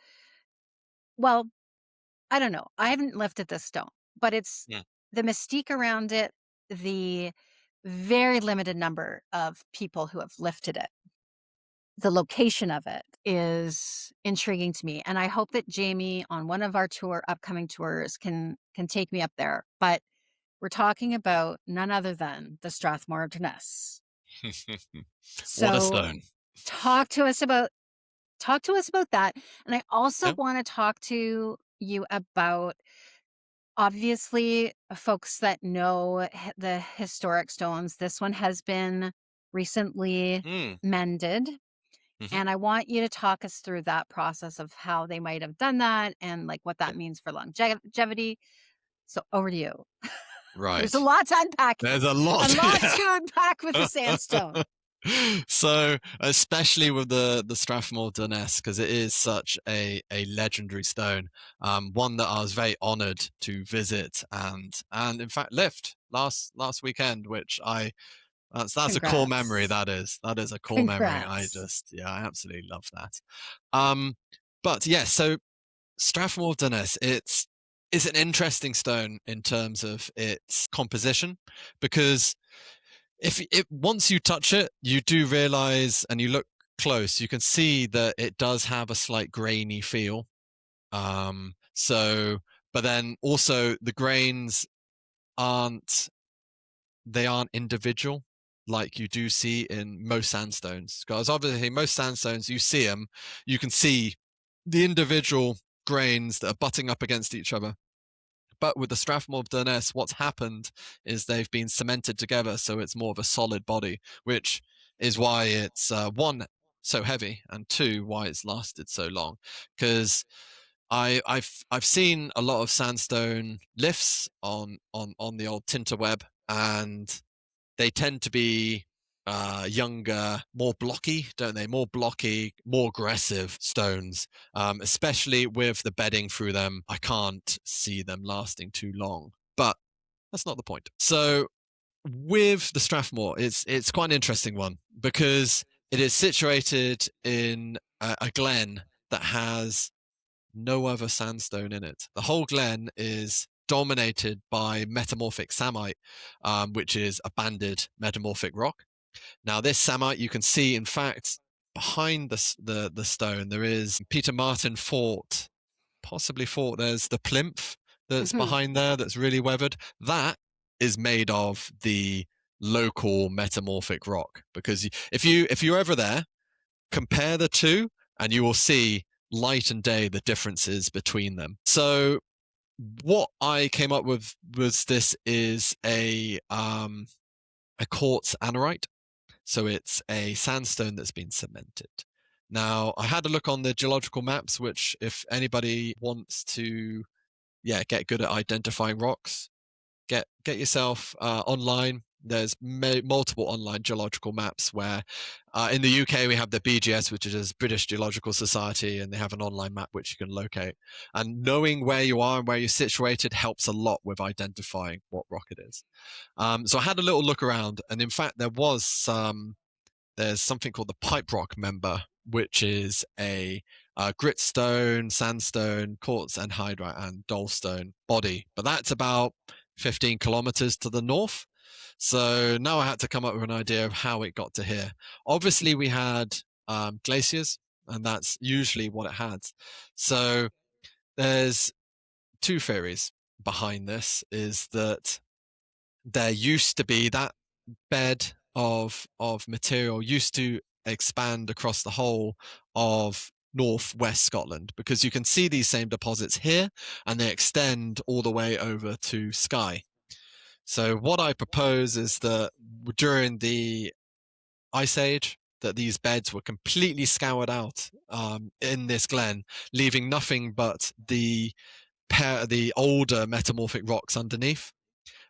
well, I don't know. I haven't lifted this stone, but it's Mm. the mystique around it, the very limited number of people who have lifted it. The location of it is intriguing to me, and I hope that Jamie on one of our upcoming tours can take me up there, but we're talking about none other than the Strathmore of Ness. What a So stone. talk to us about that, and I also Yep. wanna talk to you about, obviously, folks that know the historic stones. This one has been recently Mm. mended. Hmm. And I want you to talk us through that process of how they might have done that and like what that Yep. means for longevity. So over to you. Right. There's a lot to unpack. There's a lot to unpack with the sandstone. So, especially with the Strathmore Durness, because it is such a legendary stone, one that I was very honoured to visit and in fact lift last weekend, which that's a core memory. That is a core memory. I absolutely love that. But yeah, so Strathmore Durness, it's an interesting stone in terms of its composition, because if once you touch it, you do realize, and you look close, you can see that it does have a slight grainy feel. But then also the grains aren't individual like you do see in most sandstones. Because obviously most sandstones, you see them, you can see the individual grains that are butting up against each other. But with the Strathmore Durness, what's happened is they've been cemented together, so it's more of a solid body, which is why it's one, so heavy, and two, why it's lasted so long. Because I've seen a lot of sandstone lifts on the old Tinterweb, and they tend to be younger, more blocky, don't they? More blocky, more aggressive stones, especially with the bedding through them. I can't see them lasting too long, but that's not the point. So with the Strathmore, it's quite an interesting one, because it is situated in a glen that has no other sandstone in it. The whole glen is dominated by metamorphic samite, which is a banded metamorphic rock. Now, this samite, you can see, in fact, behind the stone, there is Peter Martin Fort, possibly Fort. There's the plinth that's behind there that's really weathered. That is made of the local metamorphic rock, because if you're ever there, compare the two, and you will see light and day the differences between them. So what I came up with was this is a quartz anorite. So it's a sandstone that's been cemented. Now, I had a look on the geological maps, which if anybody wants to get good at identifying rocks, get yourself online. There's multiple online geological maps where in the UK we have the BGS, which is British Geological Society, and they have an online map which you can locate. And knowing where you are and where you're situated helps a lot with identifying what rock it is. So I had a little look around, and in fact there's something called the Pipe Rock member, which is a gritstone, sandstone, quartz anhydrite, and dolstone body. But that's about 15 kilometers to the north. So now I had to come up with an idea of how it got to here. Obviously, we had glaciers, and that's usually what it had. So there's two theories behind this, is that there used to be that bed of material used to expand across the whole of northwest Scotland, because you can see these same deposits here, and they extend all the way over to Skye. So what I propose is that during the Ice Age, that these beds were completely scoured out in this glen, leaving nothing but the older metamorphic rocks underneath.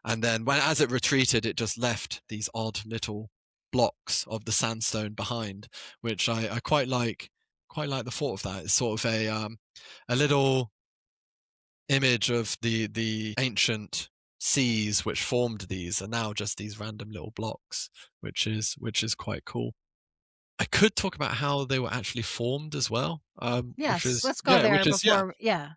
And then as it retreated, it just left these odd little blocks of the sandstone behind, which I quite like the thought of that. It's sort of a little image of the ancient seas which formed these, and now just these random little blocks, which is quite cool. I could talk about how they were actually formed as well. Yes, let's go there before. Yeah.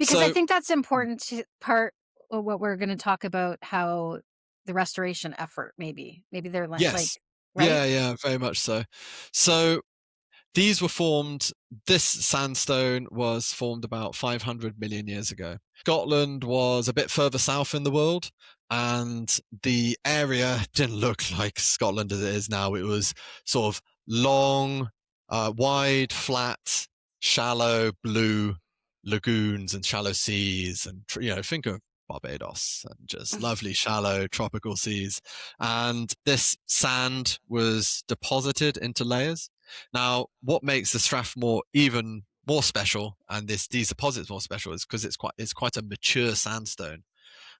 Because I think that's important to part of what we're going to talk about, how the restoration effort, maybe they're like, right? Yeah, very much so. So these were formed, this sandstone was formed about 500 million years ago. Scotland was a bit further south in the world, and the area didn't look like Scotland as it is now. It was sort of long, wide, flat, shallow blue lagoons and shallow seas, and think of Barbados and just lovely shallow tropical seas. And this sand was deposited into layers. Now, what makes the Strathmore even more special, and these deposits more special, is because it's quite a mature sandstone,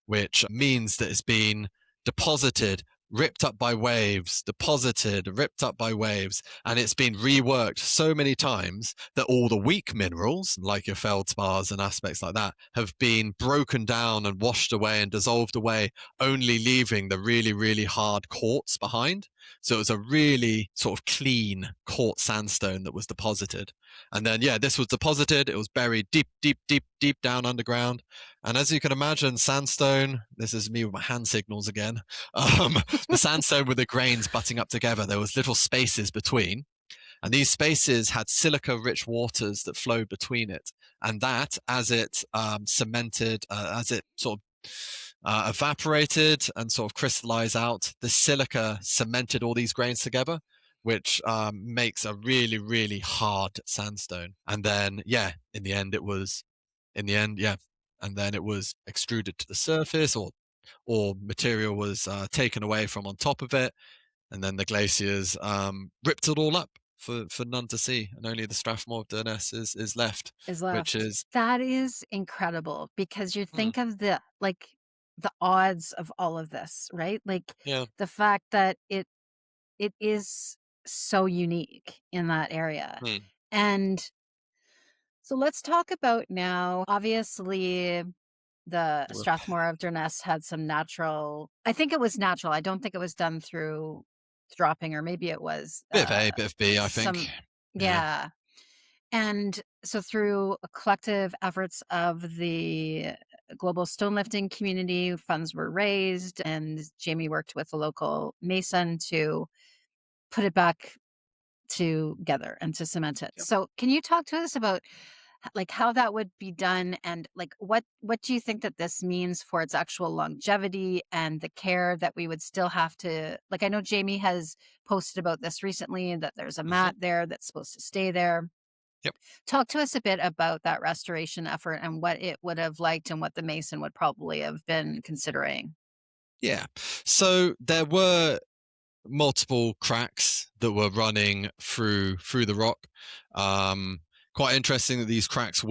which means that it's been deposited, ripped up by waves, deposited, ripped up by waves, and it's been reworked so many times that all the weak minerals, like your feldspars and aspects like that, have been broken down and washed away and dissolved away, only leaving the really, really hard quartz behind. So it was a really sort of clean quartz sandstone that was deposited. And then, yeah, this was deposited. It was buried deep, deep, deep, deep down underground. And as you can imagine, sandstone, this is me with my hand signals again, the sandstone with the grains butting up together, there was little spaces between. And these spaces had silica-rich waters that flowed between it. And that, as it cemented, as it sort of evaporated and sort of crystallized out, the silica cemented all these grains together, which makes a really, really hard sandstone. And then, yeah, in the end, yeah. And then it was extruded to the surface, or material was taken away from on top of it. And then the glaciers ripped it all up for none to see. And only the Strathmore of Durness is left, Is which left. is, That is incredible, because you hmm, think of the odds of all of this, right? Like yeah. the fact that it is so unique in that area. Hmm. And so let's talk about now, obviously, the Strathmore of Durness had some natural, I think it was natural. I don't think it was done through dropping, or maybe it was Bit of A, bit of B, I think. some, Yeah. yeah. And so through collective efforts of the global stone lifting community, funds were raised, and Jamie worked with a local mason to put it back together and to cement it. Yep. So can you talk to us about how that would be done, and what do you think that this means for its actual longevity and the care that we would still have to, I know Jamie has posted about this recently, and that there's a Hmm. mat there that's supposed to stay there. Yep. Talk to us a bit about that restoration effort and what it would have liked and what the mason would probably have been considering. Yeah. So there were multiple cracks that were running through the rock. Quite interesting that these cracks a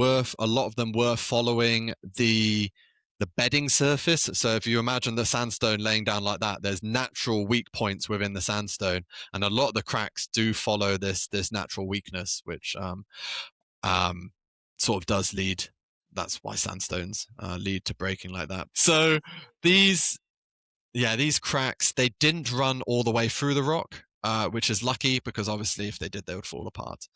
lot of them were following the bedding surface. So if you imagine the sandstone laying down like that, there's natural weak points within the sandstone, and a lot of the cracks do follow this natural weakness, which sort of does lead. That's why sandstones lead to breaking like that. So these cracks, they didn't run all the way through the rock, which is lucky, because obviously if they did, they would fall apart.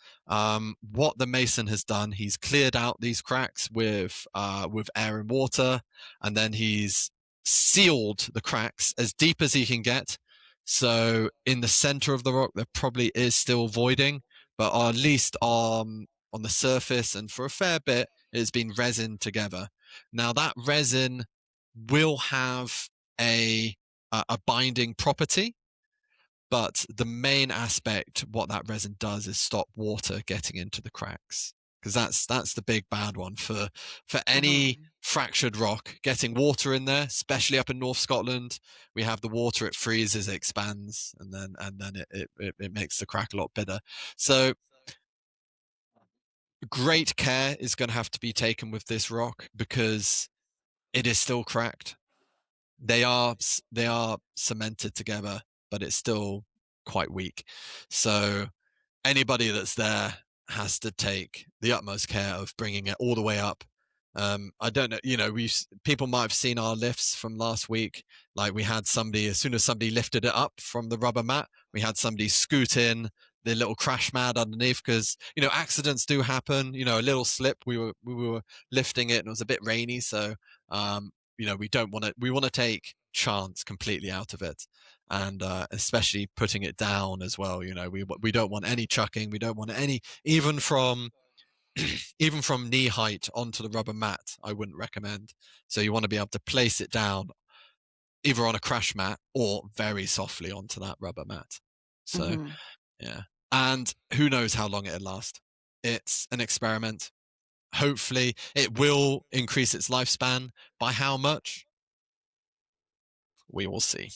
What the mason has done, he's cleared out these cracks with air and water, and then he's sealed the cracks as deep as he can get. So in the center of the rock, there probably is still voiding, but at least on the surface and for a fair bit, it's been resined together. Now that resin will have a binding property, but the main aspect, what that resin does, is stop water getting into the cracks, because that's the big bad one for any fractured rock. Getting water in there, especially up in North Scotland, we have the water, it freezes, it expands, and then it makes the crack a lot bigger. So great care is going to have to be taken with this rock, because it is still cracked. They are cemented together, but it's still quite weak. So anybody that's there has to take the utmost care of bringing it all the way up. I don't know, people might have seen our lifts from last week. Like, we had somebody, as soon as somebody lifted it up from the rubber mat, we had somebody scoot in the little crash mat underneath, because accidents do happen. A little slip. We were lifting it and it was a bit rainy, so we want to take chance completely out of it, and especially putting it down as well. We don't want any chucking. We don't want any, even from knee height onto the rubber mat. I wouldn't recommend. So you want to be able to place it down either on a crash mat or very softly onto that rubber mat. So yeah, and who knows how long it'll last. It's an experiment. Hopefully it will increase its lifespan. By how much? We will see.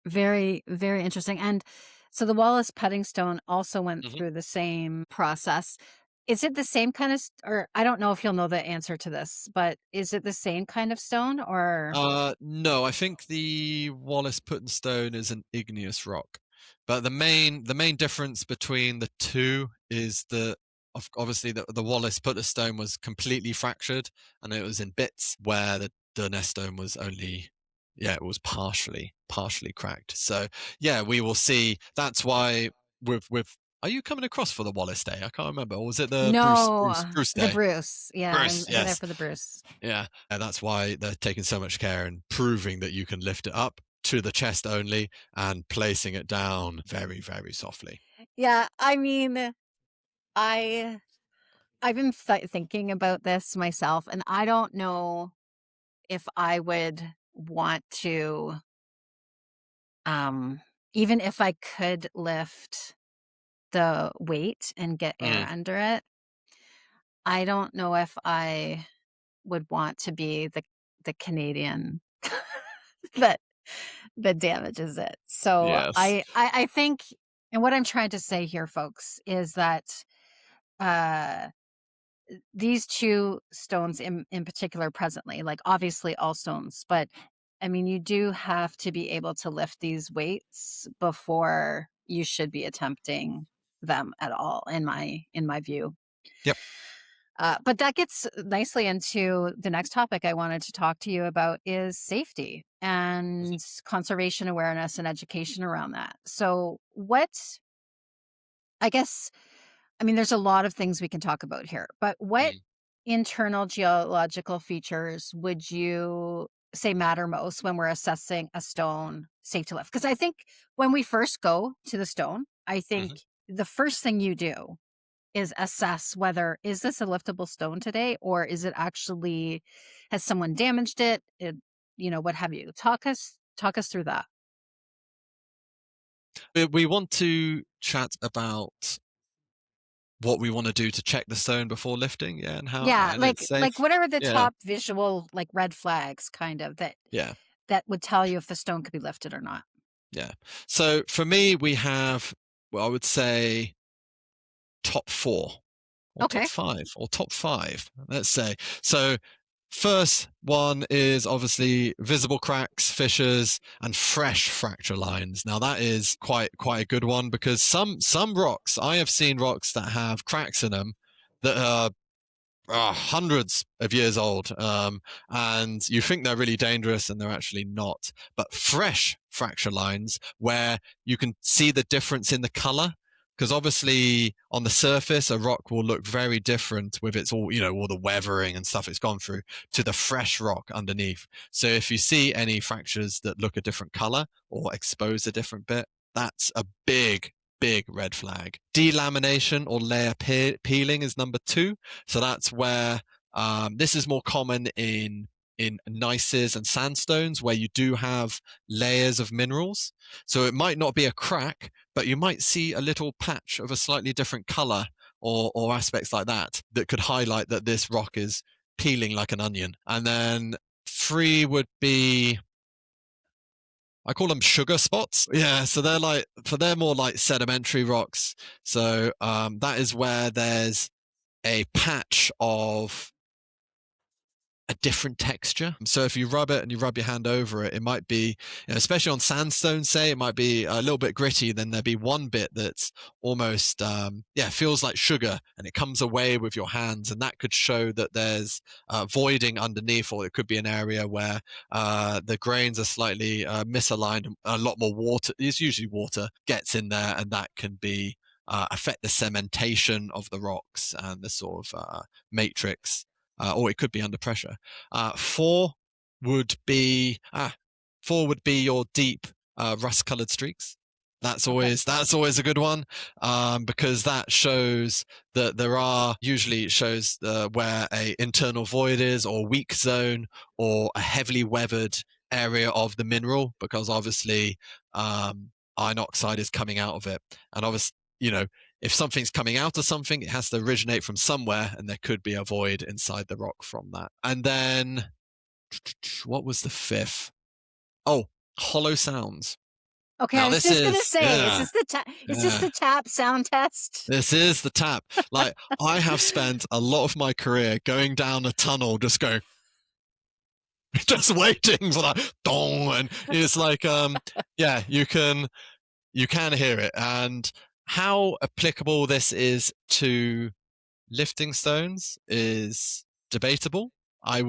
Very, very interesting. And so the Wallace Pudding Stone also went Mhm. through the same process. Is it the same kind of, or I don't know if you'll know the answer to this, but is it the same kind of stone or? No, I think the Wallace Putton stone is an igneous rock, but the main difference between the two is that obviously the Wallace Putton stone was completely fractured and it was in bits, where the Durness stone was only, yeah, it was partially cracked. So yeah, we will see. That's why with are you coming across for the Wallace Day? I can't remember. Or was it the No, Bruce the Day? Bruce. Yeah, Bruce, I'm there yes. for the Bruce. Yeah, and that's why they're taking so much care in proving that you can lift it up to the chest only and placing it down very, very softly. Yeah, I mean, I I've been thinking about this myself, and I don't know if I would want to, um, even if I could lift the weight and get air Mm, under it, I don't know if I would want to be the Canadian that that damages it. So yes. I think, and what I'm trying to say here, folks, is that uh these two stones in particular presently, like obviously all stones, but I mean you do have to be able to lift these weights before you should be attempting them at all, in my view. Yep. But that gets nicely into the next topic I wanted to talk to you about is safety Mhm. and conservation awareness and education around that. So what, I guess, I mean, there's a lot of things we can talk about here, but what Mm, internal geological features would you say matter most when we're assessing a stone safe to lift? Because I think when we first go to the stone, I think mhm. the first thing you do is assess whether is this a liftable stone today or is it actually, has someone damaged it, what have you. Talk us through that. We want to chat about what we want to do to check the stone before lifting, yeah, and how Yeah, and like it's like safe. what are the Yeah, top visual like red flags kind of that yeah, that would tell you if the stone could be lifted or not? yeah. So for me, we have, well, I would say top four or top Okay. five or top five, let's say. So first one is obviously visible cracks, fissures, and fresh fracture lines. Now that is quite a good one, because some rocks, I have seen rocks that have cracks in them that are hundreds of years old, and you think they're really dangerous, and they're actually not. But fresh fracture lines, where you can see the difference in the color, because obviously on the surface a rock will look very different with its all the weathering and stuff it's gone through, to the fresh rock underneath. So if you see any fractures that look a different color or expose a different bit, that's a big red flag. Delamination or layer peeling is number two. So that's where, this is more common in gneisses and sandstones, where you do have layers of minerals. So it might not be a crack, but you might see a little patch of a slightly different color, or aspects like that, that could highlight that this rock is peeling like an onion. And then three would be, I call them sugar spots. Yeah, so they're more like sedimentary rocks. So that is where there's a patch of a different texture. So if you rub it and you rub your hand over it, it might be, especially on sandstone, say, it might be a little bit gritty. Then there'd be one bit that's almost, feels like sugar, and it comes away with your hands, and that could show that there's voiding underneath, or it could be an area where the grains are slightly misaligned. A lot more water, it's usually water, gets in there, and that can be affect the cementation of the rocks and the sort of matrix, or it could be under pressure. Four would be your deep rust-colored streaks. That's Okay. always a good one, because that shows that there are, usually it shows where a internal void is, or weak zone, or a heavily weathered area of the mineral, because obviously iron oxide is coming out of it, and obviously, if something's coming out of something, it has to originate from somewhere, and there could be a void inside the rock from that. And then, what was the fifth? Oh, hollow sounds. Okay, I Now was this just gonna is, say, yeah, is this yeah. the tap sound test? This is the tap. Like, I have spent a lot of my career going down a tunnel, just going, just waiting for that dong, and it's like, yeah, you can hear it. And how applicable this is to lifting stones is debatable. I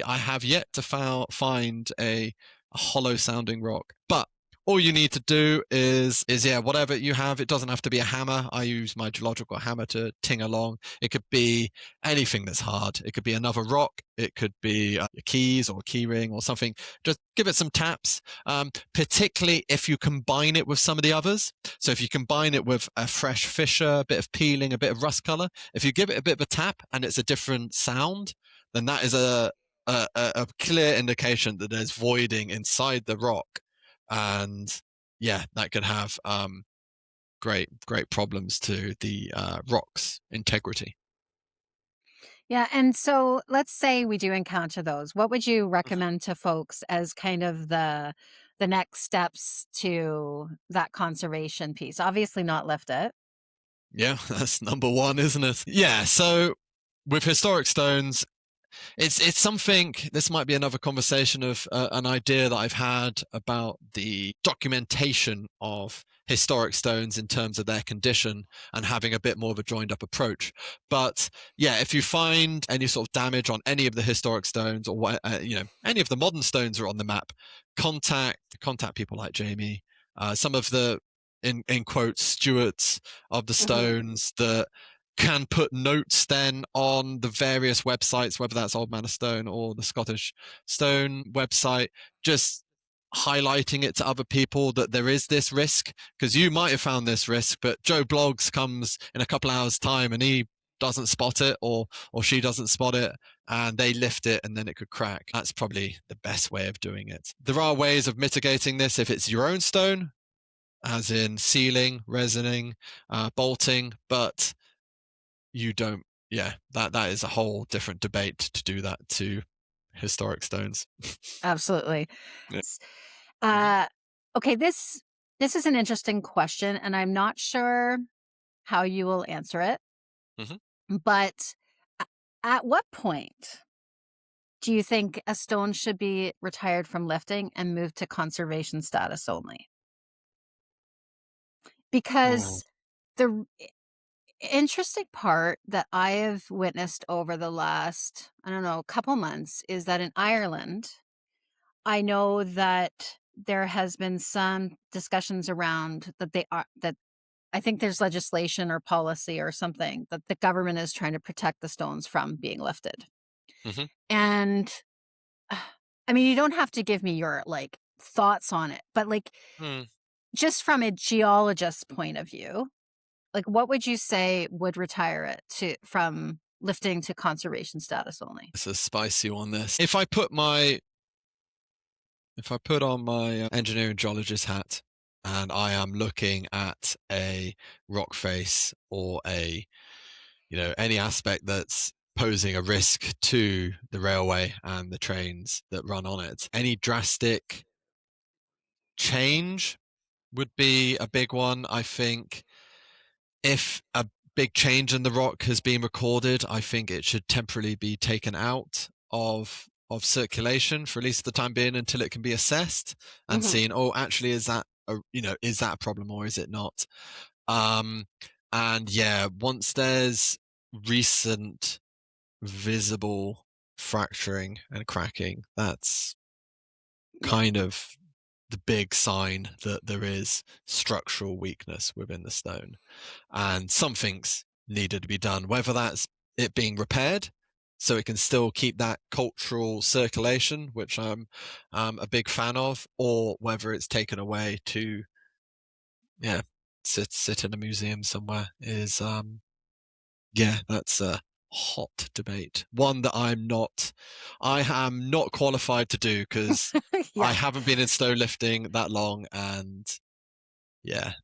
have yet to find a hollow sounding rock, but all you need to do is yeah, whatever you have. It doesn't have to be a hammer. I use my geological hammer to ting along. It could be anything that's hard. It could be another rock. It could be your keys or a key ring or something. Just give it some taps, particularly if you combine it with some of the others. So if you combine it with a fresh fissure, a bit of peeling, a bit of rust color, if you give it a bit of a tap and it's a different sound, then that is a clear indication that there's voiding inside the rock. And yeah, that could have great problems to the rock's integrity. Yeah, and so let's say we do encounter those. What would you recommend to folks as kind of the next steps to that conservation piece? Obviously not lift it. Yeah, that's number one, isn't it? Yeah, so with historic stones, it's something. This might be another conversation of an idea that I've had about the documentation of historic stones in terms of their condition and having a bit more of a joined up approach. But yeah, if you find any sort of damage on any of the historic stones, or any of the modern stones are on the map, contact people like Jamie. Some of the in quotes stewards of the stones that can put notes then on the various websites, whether that's Old Man of Stone or the Scottish Stone website, just highlighting it to other people that there is this risk, because you might have found this risk, but Joe Bloggs comes in a couple hours time and he doesn't spot it, or she doesn't spot it, and they lift it and then it could crack. That's probably the best way of doing it. There are ways of mitigating this if it's your own stone, as in sealing, resining, bolting, but you don't. Yeah, that is a whole different debate to do that to historic stones. Absolutely. Yeah. Okay, this is an interesting question, and I'm not sure how you will answer it. But at what point do you think a stone should be retired from lifting and moved to conservation status only? Because the interesting part that I have witnessed over the last, I don't know, couple months is that in Ireland, I know that there has been some discussions around that I think there's legislation or policy or something that the government is trying to protect the stones from being lifted. And I mean, you don't have to give me your like thoughts on it, but like just from a geologist's point of view, like what would you say would retire it from lifting to conservation status only? It's a spicy one, this. If I put on my engineering geologist hat and I am looking at a rock face or any aspect that's posing a risk to the railway and the trains that run on it, any drastic change would be a big one. I think if a big change in the rock has been recorded, I think it should temporarily be taken out of circulation for at least the time being until it can be assessed and seen. Oh, actually, is that a problem or is it not? And yeah, once there's recent visible fracturing and cracking, that's kind of the big sign that there is structural weakness within the stone and something's needed to be done, whether that's it being repaired so it can still keep that cultural circulation, which I'm a big fan of, or whether it's taken away to sit in a museum somewhere. That's a hot debate, one that I am not qualified to do, because I haven't been in stone lifting that long, and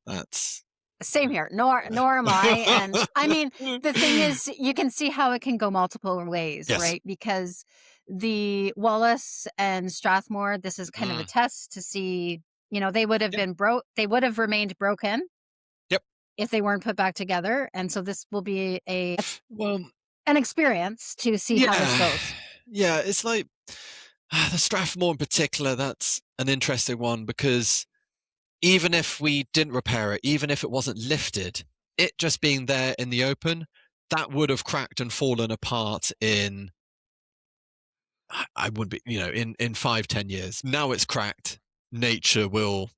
that's Same here. Nor am I. And I mean, the thing is, you can see how it can go multiple ways, Yes. right? Because the Wallace and Strathmore, this is kind of a test to see They would have Yep. been they would have remained broken Yep. if they weren't put back together. And so this will be Well, an experience to see how this yeah. goes. Yeah, it's like the Strathmore in particular, that's an interesting one because even if we didn't repair it, even if it wasn't lifted, it just being there in the open, that would have cracked and fallen apart in, I would be, in 5-10 years. Now it's cracked. Nature will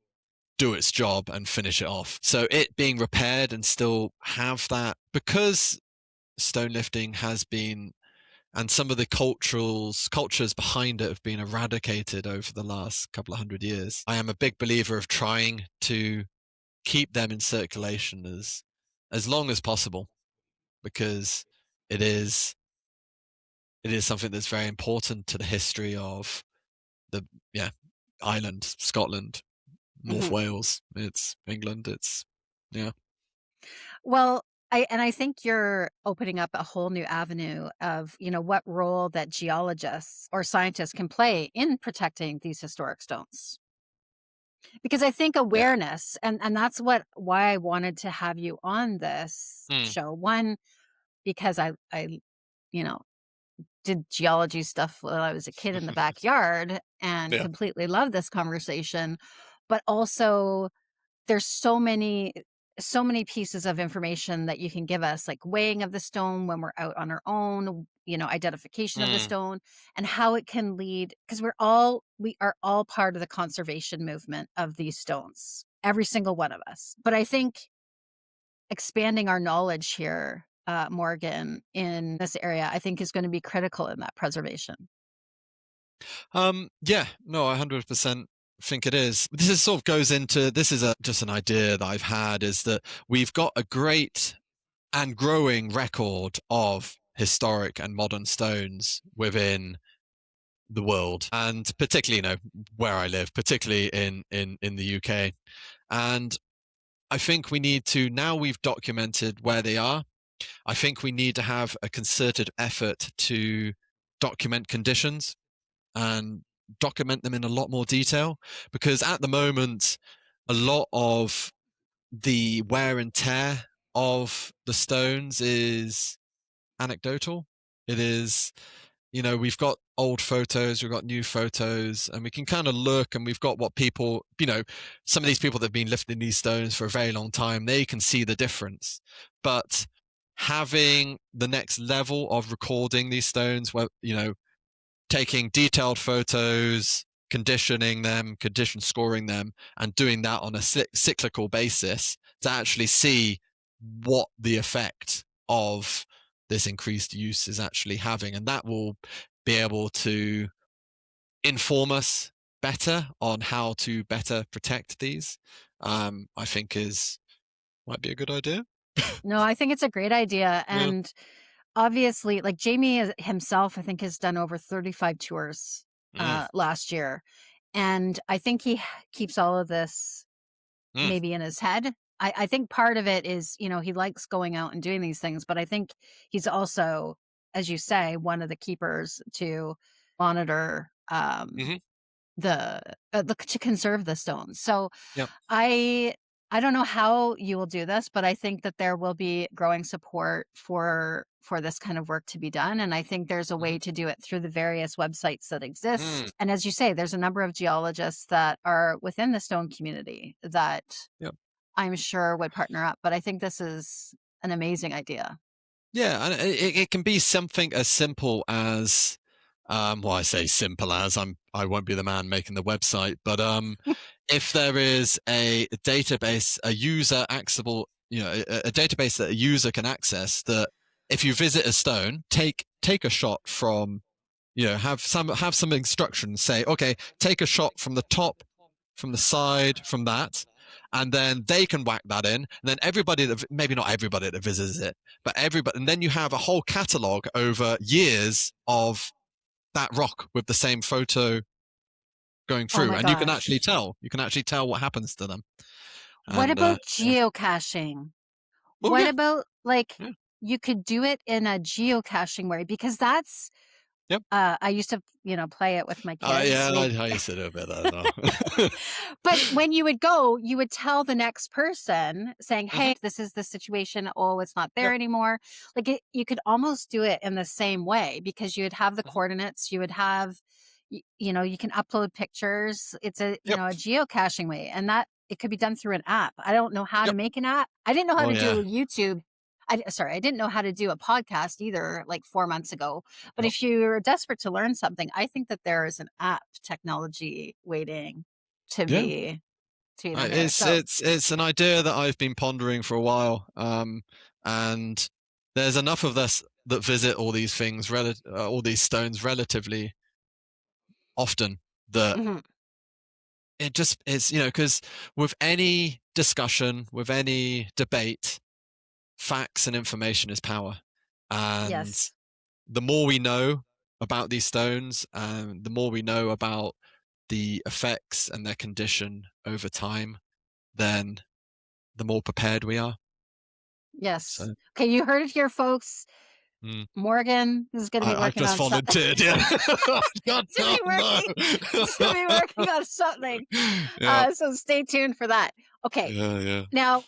do its job and finish it off. So it being repaired and still have that, because stone lifting has been, and some of the cultures behind it have been eradicated over the last couple of 100 years. I am a big believer of trying to keep them in circulation as long as possible, because it is something that's very important to the history of the island, Scotland, North Wales, it's England, it's Well, I think you're opening up a whole new avenue of, what role that geologists or scientists can play in protecting these historic stones. Because I think yeah. awareness, and that's why I wanted to have you on this show. One, because I you know, did geology stuff when I was a kid in the backyard and Yeah. completely loved this conversation, but also there's so many pieces of information that you can give us, like weighing of the stone when we're out on our own, identification of the stone, and how it can lead, because we are all part of the conservation movement of these stones, every single one of us. But I think expanding our knowledge here, Morgan, in this area, I think is going to be critical in that preservation. Yeah, no, I 100% think it is. This sort of goes into, this is just an idea that I've had, is that we've got a great and growing record of historic and modern stones within the world, and particularly, where I live, particularly in the UK. And I think we need to, now we've documented where they are, I think we need to have a concerted effort to document conditions and document them in a lot more detail, because at the moment a lot of the wear and tear of the stones is anecdotal. It is, we've got old photos, we've got new photos, and we can kind of look, and we've got what people, some of these people that have been lifting these stones for a very long time, they can see the difference. But having the next level of recording these stones, where, taking detailed photos, condition scoring them, and doing that on a cyclical basis to actually see what the effect of this increased use is actually having. And that will be able to inform us better on how to better protect these. I think might be a good idea. No, I think it's a great idea. Yeah. And obviously, like Jamie himself, I think has done over 35 tours last year. And I think he keeps all of this maybe in his head. I think part of it is, he likes going out and doing these things, but I think he's also, as you say, one of the keepers to monitor to conserve the stones. So Yeah. I don't know how you will do this, but I think that there will be growing support for this kind of work to be done. And I think there's a way to do it through the various websites that exist. And as you say, there's a number of geologists that are within the stone community that I'm sure would partner up. But I think this is an amazing idea. Yeah, and it can be something as simple as, well, I say simple as, I won't be the man making the website, but if there is a database, a user accessible, a database that a user can access, that if you visit a stone, take a shot from, have some instructions, say, okay, take a shot from the top, from the side, from that, and then they can whack that in, and then everybody that, maybe not everybody that visits it, but everybody, and then you have a whole catalog over years of that rock with the same photo going through, and you can actually tell what happens to them. What about geocaching? What about, like, you could do it in a geocaching way, because that's Yep. I used to, play it with my kids. Yeah, I used to do a bit of that as well. But when you would go, you would tell the next person saying, Mhm. "Hey, this is the situation. Oh, it's not there Yep. anymore." Like you could almost do it in the same way because you would have the Mhm. coordinates. You would have, you can upload pictures. It's Yep. a geocaching way, and that it could be done through an app. I don't know how to Yep. make an app. I didn't know how Oh to do yeah. a YouTube. I didn't know how to do a podcast either, like 4 months ago. But Yep. if you're desperate to learn something, I think that there is an app technology waiting to Yeah. be done there. It's So, it's an idea that I've been pondering for a while, and there's enough of us that visit all these things, all these stones relatively often that mhm, it just is, because with any discussion, with any debate, facts and information is power, and yes, the more we know about these stones, and the more we know about the effects and their condition over time, then the more prepared we are. yes. So Okay, you heard it here, folks. mm, Morgan is going to be I've working just on something. volunteered. Yeah, God, to no, be no. working to be working on something. Yeah, So stay tuned for that. Okay, yeah, yeah. now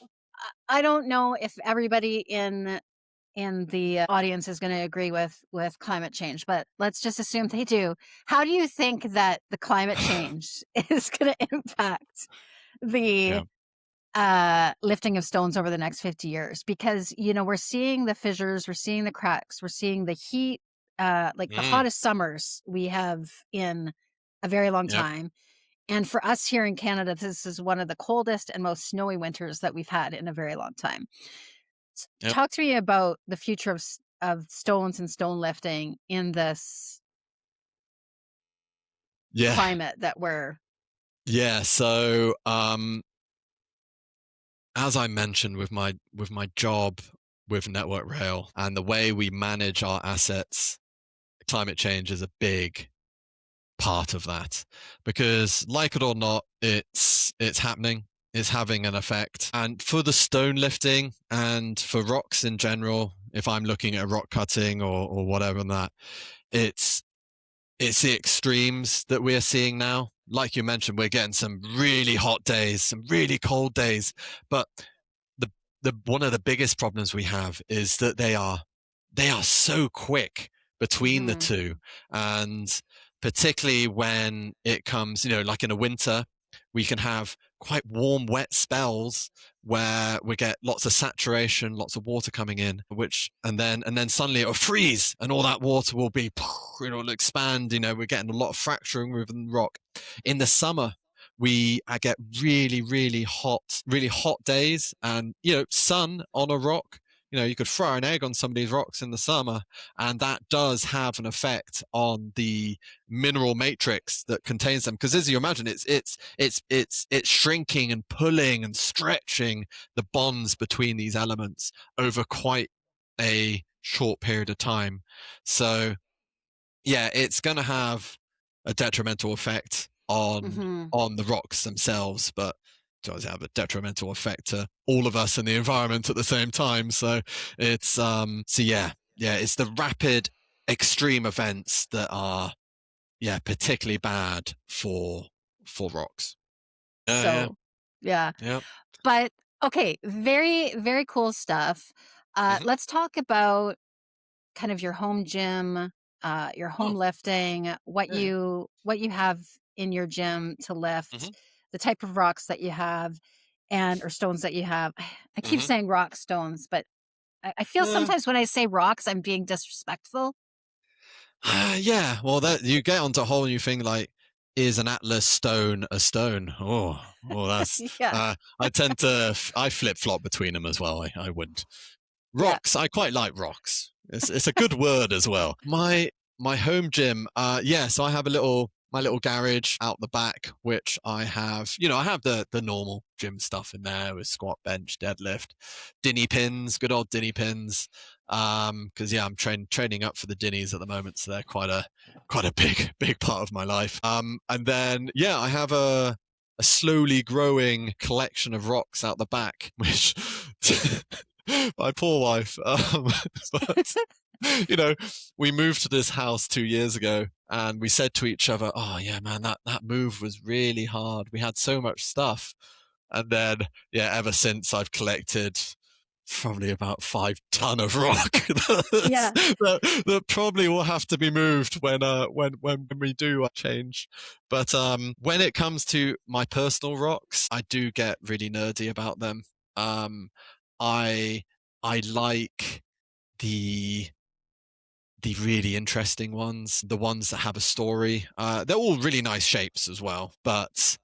I don't know if everybody in the audience is going to agree with climate change, but let's just assume they do. How do you think that the climate change is going to impact the Yeah. lifting of stones over the next 50 years? Because we're seeing the fissures, we're seeing the cracks, we're seeing the heat, like the Mm, hottest summers we have in a very long yep, time. And for us here in Canada, this is one of the coldest and most snowy winters that we've had in a very long time. yep. Talk to me about the future of stones and stone lifting in this Yeah, climate that we're. yeah. So, as I mentioned with my job with Network Rail and the way we manage our assets, climate change is a big part of that, because like it or not, it's happening. It's having an effect. And for the stone lifting and for rocks in general, if I'm looking at rock cutting or whatever on that, it's it's the extremes that we're seeing now. Like you mentioned, we're getting some really hot days, some really cold days, but the the one of the biggest problems we have is that they are so quick between the Mhm, two, and particularly when it comes, like in a winter, we can have quite warm, wet spells where we get lots of saturation, lots of water coming in, which and then suddenly it'll freeze, and all that water will be, it'll expand. We're getting a lot of fracturing within the rock. In the summer, I get really, really hot days, and sun on a rock. You could throw an egg on some of these rocks in the summer, and that does have an effect on the mineral matrix that contains them. Because as you imagine, it's shrinking and pulling and stretching the bonds between these elements over quite a short period of time. So yeah, it's going to have a detrimental effect on mhm. on the rocks themselves, but it does have a detrimental effect to all of us in the environment at the same time. So yeah, it's the rapid extreme events that are, yeah, particularly bad for rocks. Yeah, So, yeah. yeah, But okay, very, very cool stuff. yeah. Hmm. Let's talk about kind of your home gym, your home Oh, lifting, yeah, yeah. what you have in your gym to Hmm. lift, the type of rocks that you have, or stones that you have. I keep Hmm. saying rock stones, but I feel Uh, sometimes when I say rocks, I'm being disrespectful. yeah, well, that you get onto a whole new thing like, is an atlas stone a stone? That's. Yeah, I flip flop between them as well. I wouldn't. yeah. Rocks. I quite like rocks. It's a good word as well. My home gym. Yeah. So I have my little garage out the back, which I have. I have the normal gym stuff in there with squat, bench, deadlift, Dinnie pins, good old Dinnie pins. Because yeah, I'm training up for the Dinnies at the moment, so they're quite a big part of my life. And then yeah, I have a slowly growing collection of rocks out the back, which my poor wife. But you know, we moved to this house 2 years ago, and we said to each other, "Oh yeah, man, that move was really hard. We had so much stuff." And then, yeah, ever since I've collected probably about 5 ton of rock Yeah. that probably will have to be moved when we do change. But when it comes to my personal rocks, I do get really nerdy about them. Um, I I like the really interesting ones, the ones that have a story. They're all really nice shapes as well, but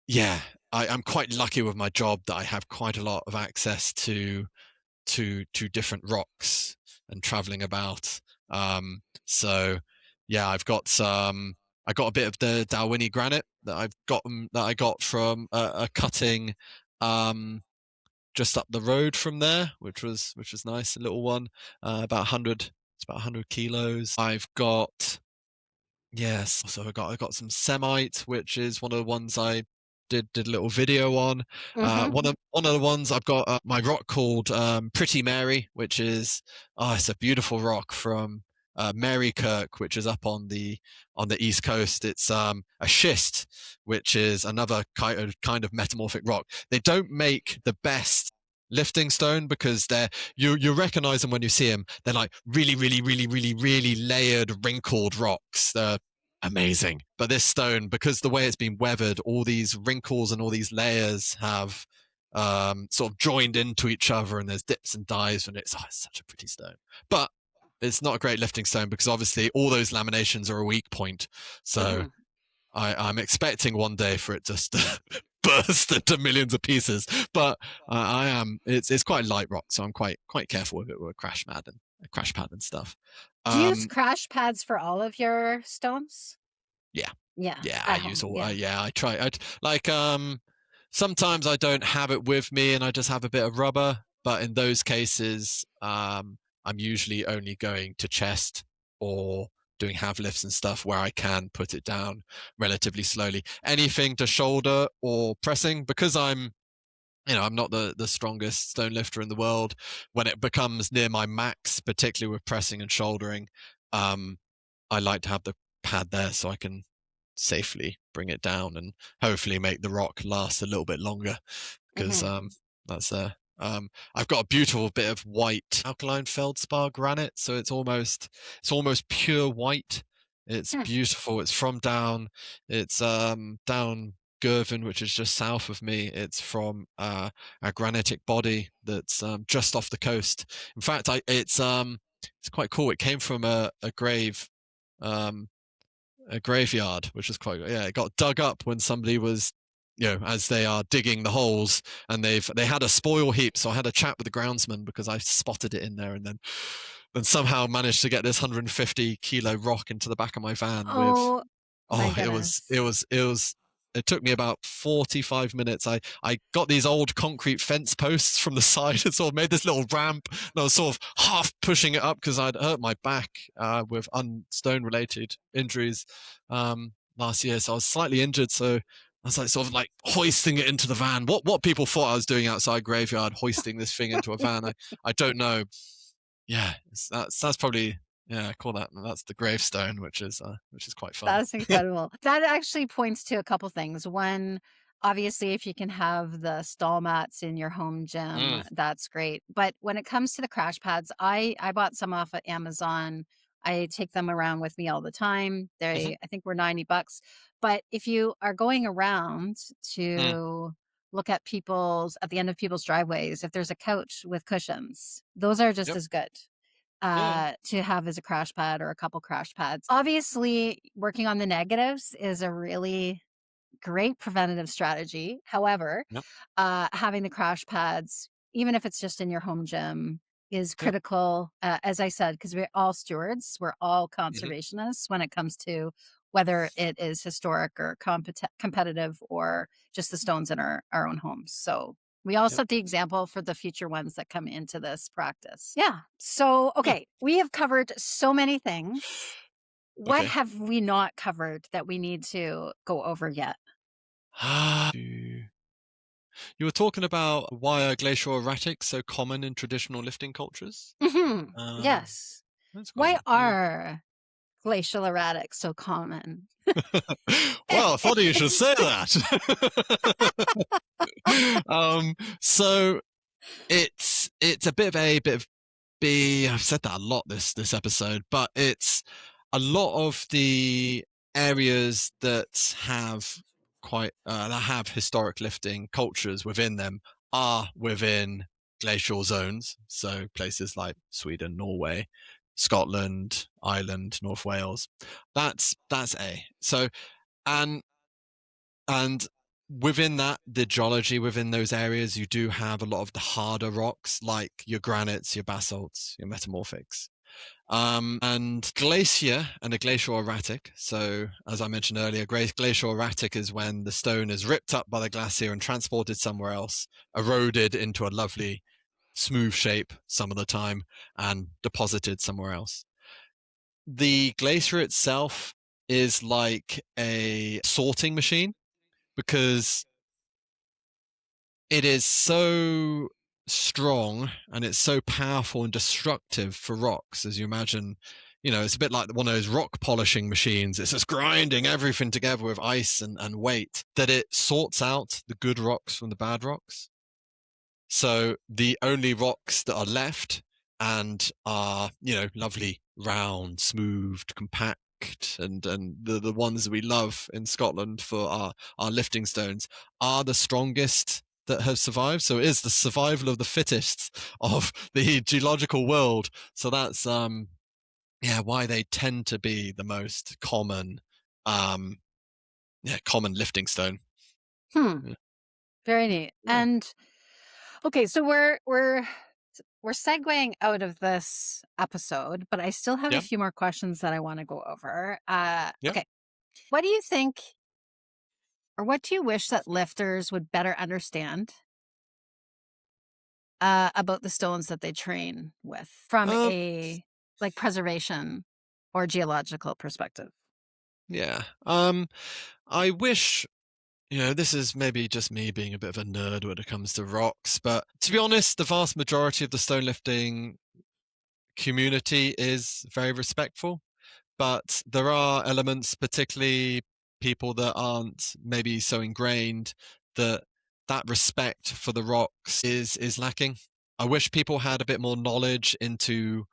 yeah, I'm quite lucky with my job that I have quite a lot of access to different rocks and traveling about. So yeah, I've got some. I got a bit of the Dalwhinnie granite that I got from a cutting just up the road from there, which was nice, a little one, about 100. It's about 100 kilos. I've got Yes. So I got some Semite, which is one of the ones I did a little video on. Hmm. One of the ones I've got my rock called Pretty Mary, which is it's a beautiful rock from Mary Kirk, which is up on the east coast. It's a schist, which is another kind of metamorphic rock. They don't make the best lifting stone because you recognize them when you see them. They're like really, really, really, really, really layered, wrinkled rocks. They're amazing. But this stone, because the way it's been weathered, all these wrinkles and all these layers have sort of joined into each other, and there's dips and dives, and it's such a pretty stone. But it's not a great lifting stone because obviously all those laminations are a weak point. So Hmm. I'm expecting one day for it just to burst into millions of pieces. But I am. It's quite light rock, so I'm quite careful with it with a crash pad and stuff. Do you use Um, crash pads for all of your stones? yeah, Yeah, yeah, I at use home. all. Yeah. Yeah, I try. Sometimes I don't have it with me, and I just have a bit of rubber. But in those cases, I'm usually only going to chest or doing half lifts and stuff where I can put it down relatively slowly. Anything to shoulder or pressing, because I'm not the strongest stone lifter in the world. When it becomes near my max, particularly with pressing and shouldering, um, I like to have the pad there so I can safely bring it down and hopefully make the rock last a little bit longer because Hmm. that's I've got a beautiful bit of white alkaline feldspar granite, so it's almost pure white. It's Hmm. beautiful. It's from it's down Girvan, which is just south of me. It's from a granitic body that's just off the coast. In fact, it's quite cool. It came from a grave, um, a graveyard, which is quite, yeah. It got dug up when somebody was, as they are digging the holes, and they had a spoil heap. So I had a chat with the groundsman because I spotted it in there, and then somehow managed to get this 150 kilo rock into the back of my van with. Oh my Oh, it was it goodness. was it was it took me about 45 minutes. I got these old concrete fence posts from the side and sort of made this little ramp, and I was sort of half pushing it up because I'd hurt my back with stone related injuries last year. So I was slightly injured, so I was like sort of like hoisting it into the van. What people thought I was doing outside graveyard, hoisting this thing into a van, I don't know. Yeah, that's probably, yeah, I call that's the gravestone, which is quite fun. That's incredible. That actually points to a couple things. One, obviously, if you can have the stall mats in your home gym, Mm, that's great. But when it comes to the crash pads, I bought some off of Amazon. I take them around with me all the time. mhm, I think we're $90. But if you are going around mm, to look at at the end of people's driveways, if there's a couch with cushions, those are just yep, as good yeah, to have as a crash pad or a couple crash pads. Obviously, working on the negatives is a really great preventative strategy. However, yep, having the crash pads, even if it's just in your home gym, is yep, critical. As I said, because we're all stewards, we're all mhm, conservationists when it comes to whether it is historic or competitive or just the stones in our own homes. So we all yep, set the example for the future ones that come into this practice. Yeah. So, yeah, okay, we have covered so many things. What okay. have we not covered that we need to go over yet? You you were talking about why are glacial erratics so common in traditional lifting cultures? Mhm. Um, Yes. That's quite Why a, yeah. are glacial erratics so common? Well, funny you should say that. So it's a bit of B. I've said that a lot this episode, but it's a lot of the areas that have that have historic lifting cultures within them are within glacial zones. So places like Sweden, Norway, Scotland, Ireland, North Wales. That's A. So and and within that, the geology within those areas, you do have a lot of the harder rocks, like your granites, your basalts, your metamorphics. And glacier and a glacial erratic. So, as I mentioned earlier, glacial erratic is when the stone is ripped up by the glacier and transported somewhere else, eroded into a lovely smooth shape some of the time, and deposited somewhere else. The glacier itself is like a sorting machine because it is so strong and it's so powerful and destructive for rocks. As you imagine, it's a bit like one of those rock polishing machines. It's just grinding everything together with ice and weight, that it sorts out the good rocks from the bad rocks. So the only rocks that are left and are, lovely, round, smooth, compact, and the ones that we love in Scotland for our lifting stones are the strongest that have survived. So it is the survival of the fittest of the geological world. So that's why they tend to be the most common common lifting stone. Yeah. Very neat. Yeah. And okay, so we're segueing out of this episode, but I still have a Yeah. few more questions that I want to go over. Yeah. Okay. What do you think, or what do you wish that lifters would better understand about the stones that they train with from a like preservation or geological perspective? Yeah. I wish, this is maybe just me being a bit of a nerd when it comes to rocks, but to be honest, the vast majority of the stone lifting community is very respectful. But there are elements, particularly people that aren't maybe so ingrained, that respect for the rocks is lacking. I wish people had a bit more knowledge into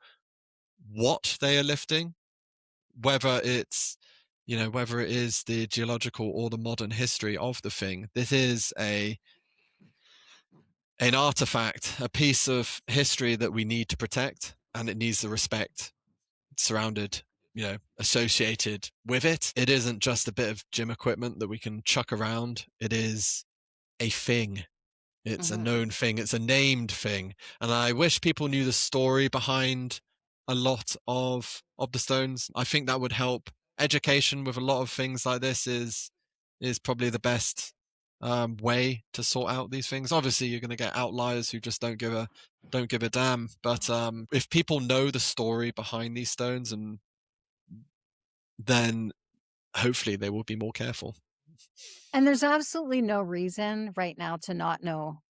what they are lifting, whether it's whether it is the geological or the modern history of the thing. This is an artifact, a piece of history that we need to protect, and it needs the respect surrounded, associated with it. It isn't just a bit of gym equipment that we can chuck around. It is a thing. It's a known thing. It's a named thing. And I wish people knew the story behind a lot of the stones. I think that would help. Education with a lot of things like this is probably the best way to sort out these things. Obviously, you're going to get outliers who just don't give a damn. But if people know the story behind these stones, and then hopefully they will be more careful. And there's absolutely no reason right now to not know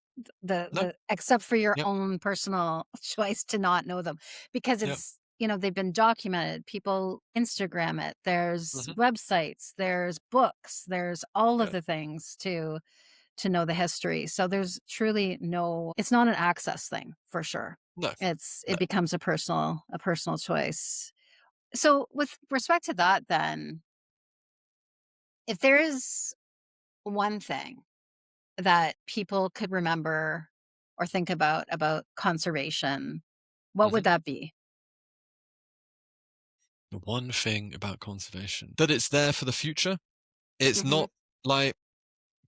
No. the except for your Yep. own personal choice to not know them, because Yep. it's they've been documented. People Instagram it. There's Mhm. websites, there's books, there's all of Yeah. the things to know the history. So there's truly it's not an access thing for sure. No. It becomes a personal choice. So with respect to that, then, if there is one thing that people could remember or think about conservation, what would Mhm. that be? The one thing about conservation, that it's there for the future. It's Mhm. not like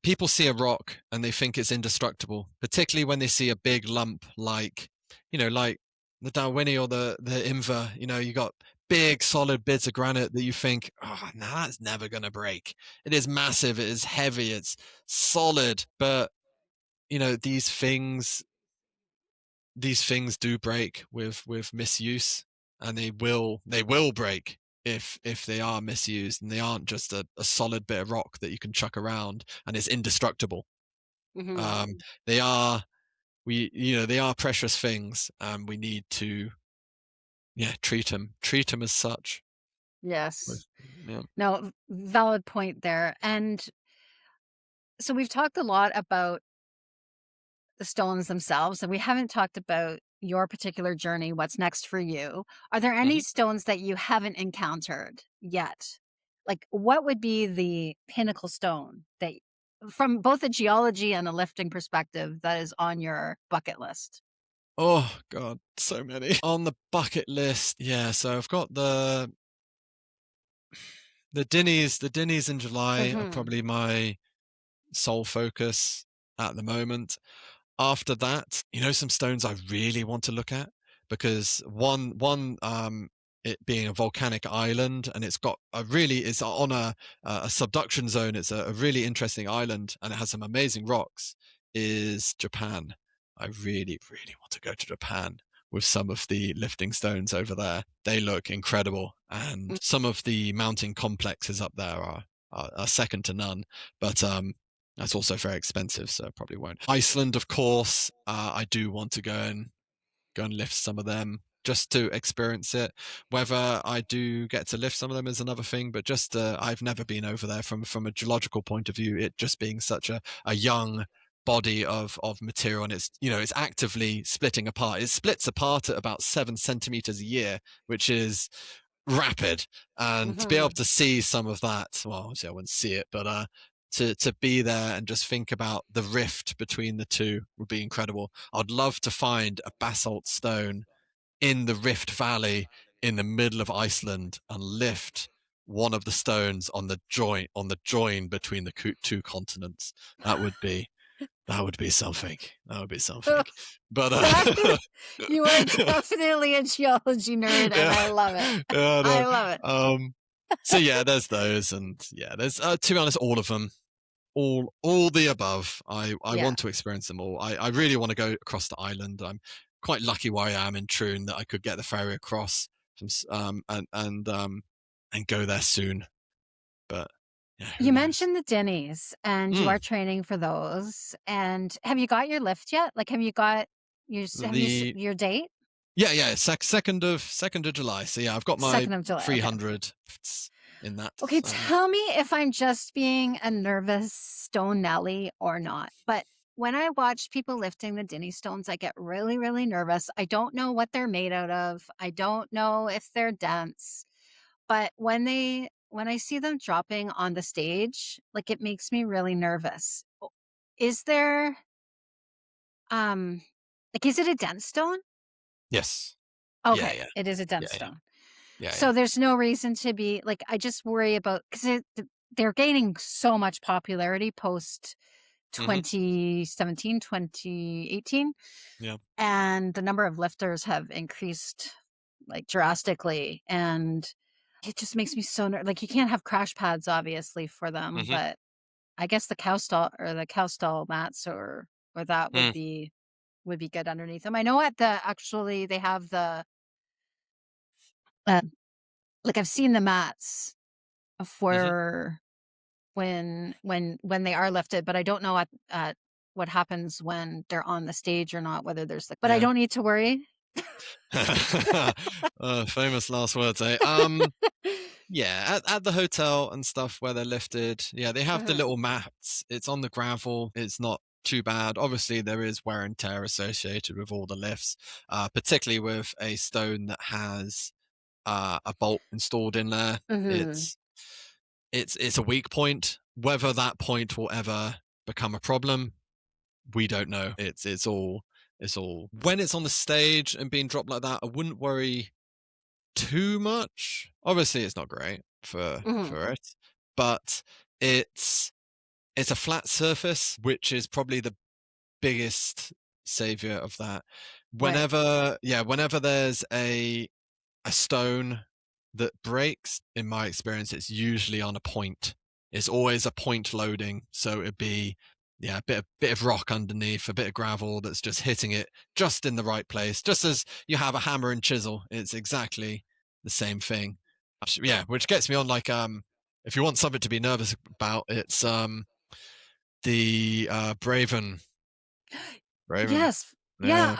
people see a rock and they think it's indestructible, particularly when they see a big lump like like the Dalwhinnie or the Inver. You got big solid bits of granite that you think, oh no, that's never going to break. It is massive, it is heavy, it's solid. But these things do break with misuse, and they will break if they are misused, and they aren't just a solid bit of rock that you can chuck around and it's indestructible. Mhm. They are they are precious things, and we need to treat them as such. Yes. Yeah. No, valid point there. And so we've talked a lot about the stones themselves, and we haven't talked about your particular journey, what's next for you. Are there any Mhm. stones that you haven't encountered yet? Like, what would be the pinnacle stone that, from both a geology and a lifting perspective, that is on your bucket list? Oh god, so many on the bucket list. Yeah, so I've got the Dinnies. The Dinnies in July are Hmm. probably my sole focus at the moment. After that, some stones I really want to look at, because it being a volcanic island, and it's on a subduction zone. It's a really interesting island, and it has some amazing rocks. Is Japan. I really, really want to go to Japan with some of the lifting stones over there. They look incredible, and some of the mountain complexes up there are second to none. But that's also very expensive, so I probably won't. Iceland, of course, I do want to go and lift some of them just to experience it. Whether I do get to lift some of them is another thing, but just I've never been over there from a geological point of view. It just being such a young body of material, and it's actively splitting apart. It splits apart at about 7 centimeters a year, which is rapid. And to be able Hmm. to see some of that, well, obviously I wouldn't see it, but to be there and just think about the rift between the two would be incredible. I'd love to find a basalt stone in the Rift Valley in the middle of Iceland and lift one of the stones on the join between the two continents. That would be something. That would be something. But That is, you are definitely a geology nerd, and yeah, I love it. yeah, I no. love it. So yeah, there's those, and yeah, there's to be honest, all of them, all the above. I Yeah. want to experience them all. I really want to go across the island. I'm quite lucky where I am in Troon that I could get the ferry across from and go there soon. But yeah, who You knows? mentioned the Dinnies, and you Mm, are training for those. And have you got your lift yet? Like, have you got the your date? yeah, second of July. So yeah, I've got my 2nd of July. Okay. 300 in that. Okay. So yeah. Tell me if I'm just being a nervous stone Nelly or not. But when I watch people lifting the Dinnie stones, I get really, really nervous. I don't know what they're made out of. I don't know if they're dense. But when I see them dropping on the stage, like, it makes me really nervous. Is there, like, is it a dense stone? Yes. Yeah, Okay, yeah, it is a yeah, dense yeah, stone. yeah, yeah. So there's no reason to be like, I just worry about, because they're gaining so much popularity post Mm-hmm. 2017, 2018, Yeah. and the number of lifters have increased like drastically. And it just makes me so like, you can't have crash pads obviously for them, Mm-hmm. but I guess the cow stall mats or that Mm, would be good underneath them. I know at the actually they have the uh, like, I've seen the mats mm-hmm. for when they are lifted, but I don't know at what happens when they're on the stage or not, whether there's like, but I Yeah. don't need to worry. Famous last words, eh? Yeah, at the hotel and stuff where they're lifted, yeah, they have the Mhm. little mats. It's on the gravel. It's not too bad. Obviously, there is wear and tear associated with all the lifts, particularly with a stone that has a bolt installed in there. Mhm. It's a weak point. Whether that point will ever become a problem, we don't know. It's all when it's on the stage and being dropped like that. I wouldn't worry too much. Obviously, it's not great Mhm. for it, but it's it's a flat surface, which is probably the biggest savior of that. Right. Whenever there's a stone that breaks, in my experience, it's usually on a point. It's always a point loading, so it'd be yeah, a bit of rock underneath, a bit of gravel that's just hitting it just in the right place, just as you have a hammer and chisel. It's exactly the same thing. Yeah, which gets me on like if you want something to be nervous about, it's the Braven. Yes. Yeah,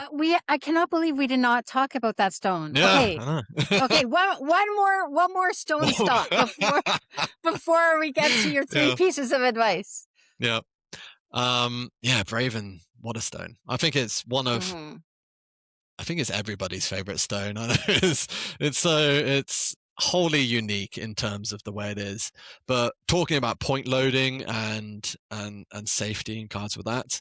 I cannot believe we did not talk about that stone. Yeah, Okay. I know. Okay, one more stone stop before we get to your three Yeah. pieces of advice. Yeah. Braven, what a stone. I think it's one of Mhm. I think it's everybody's favorite stone. I know it's wholly unique in terms of the way it is. But talking about point loading and safety and cards with that,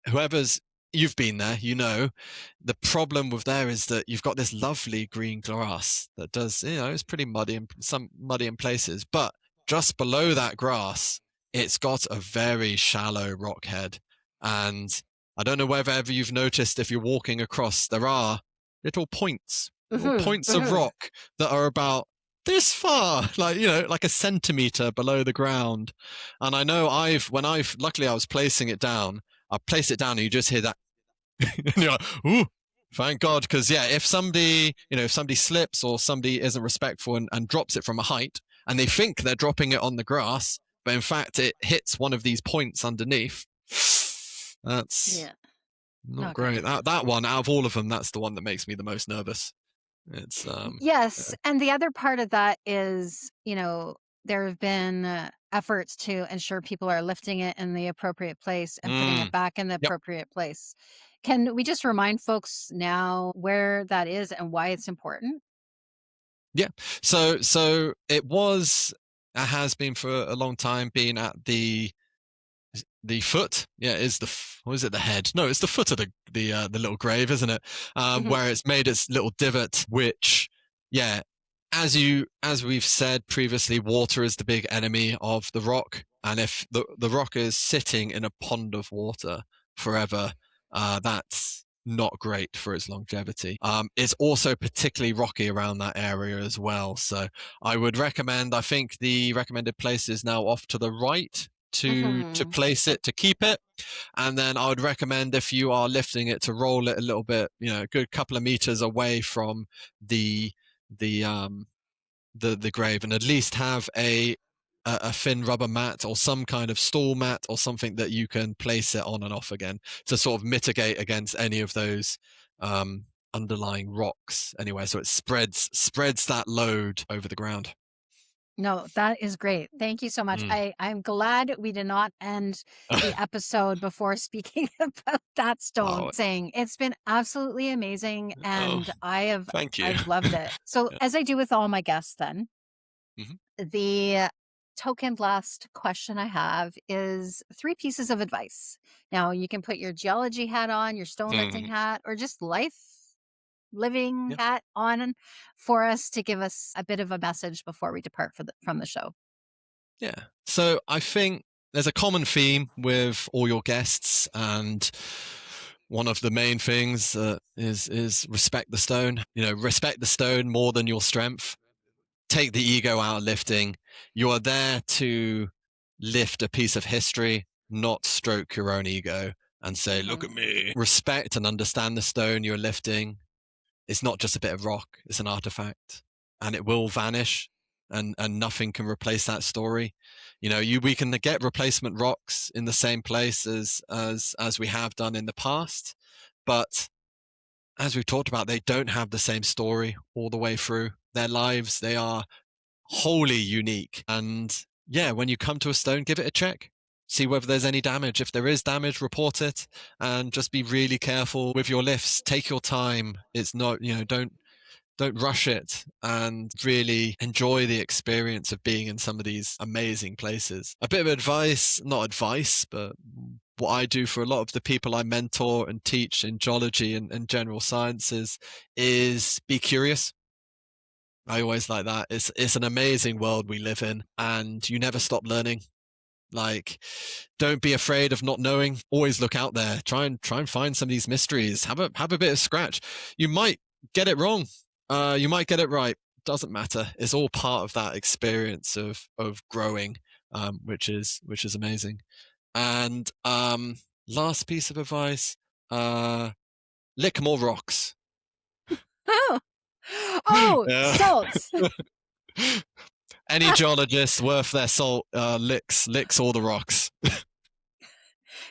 whoever's you've been there, the problem with there is that you've got this lovely green grass that does, it's pretty muddy in places, but just below that grass, it's got a very shallow rock head. And I don't know whether ever you've noticed if you're walking across, there are little points of rock that are about this far, like a centimeter below the ground. And I know luckily I was placing it down. I place it down and you just hear that. And you're like, ooh, thank God. Because if somebody slips or somebody isn't respectful and drops it from a height and they think they're dropping it on the grass, but in fact it hits one of these points underneath, that's not great. That one, out of all of them, that's the one that makes me the most nervous. It's Yes, and the other part of that is, there have been efforts to ensure people are lifting it in the appropriate place and putting it back in the Yep. appropriate place. Can we just remind folks now where that is and why it's important? Yeah. So it has been for a long time been at the foot. Yeah, or is it the head? No, it's the foot of the little grave, isn't it? Where it's made its little divot, which, as we've said previously, water is the big enemy of the rock. And if the rock is sitting in a pond of water forever, that's not great for its longevity. It's also particularly rocky around that area as well. So I would recommend, I think the recommended place is now off to the right to place it, to keep it. And then I would recommend, if you are lifting it, to roll it a little bit, a good couple of meters away from the grave, and at least have a thin rubber mat or some kind of stool mat or something that you can place it on and off again to sort of mitigate against any of those underlying rocks anyway, so it spreads that load over the ground. No, that is great. Thank you so much. I'm glad we did not end the episode before speaking about that stone, saying it's been absolutely amazing and thank you. I've loved it. So as I do with all my guests then, the token last question I have is 3 pieces of advice. Now you can put your geology hat on, your stone lifting hat, or just living hat on for us to give us a bit of a message before we depart from the show. Yeah. So I think there's a common theme with all your guests, and one of the main things is respect the stone. Respect the stone more than your strength. Take the ego out of lifting. You are there to lift a piece of history, not stroke your own ego and say, look at me. Respect and understand the stone you're lifting. It's not just a bit of rock, it's an artifact, and it will vanish, and nothing can replace that story. We can get replacement rocks in the same place as we have done in the past, but as we've talked about, they don't have the same story all the way through their lives. They are wholly unique. And when you come to a stone, give it a check. See whether there's any damage. If there is damage, report it, and just be really careful with your lifts. Take your time. It's not, don't rush it, and really enjoy the experience of being in some of these amazing places. A bit of advice, not advice, but what I do for a lot of the people I mentor and teach in geology and general sciences is be curious. I always like that. It's an amazing world we live in, and you never stop learning. Like, don't be afraid of not knowing. Always look out there. Try and find some of these mysteries. Have a bit of scratch. You might get it wrong. You might get it right. Doesn't matter. It's all part of that experience of growing, which is amazing. And last piece of advice: lick more rocks. Salts. Any geologist worth their salt licks all the rocks.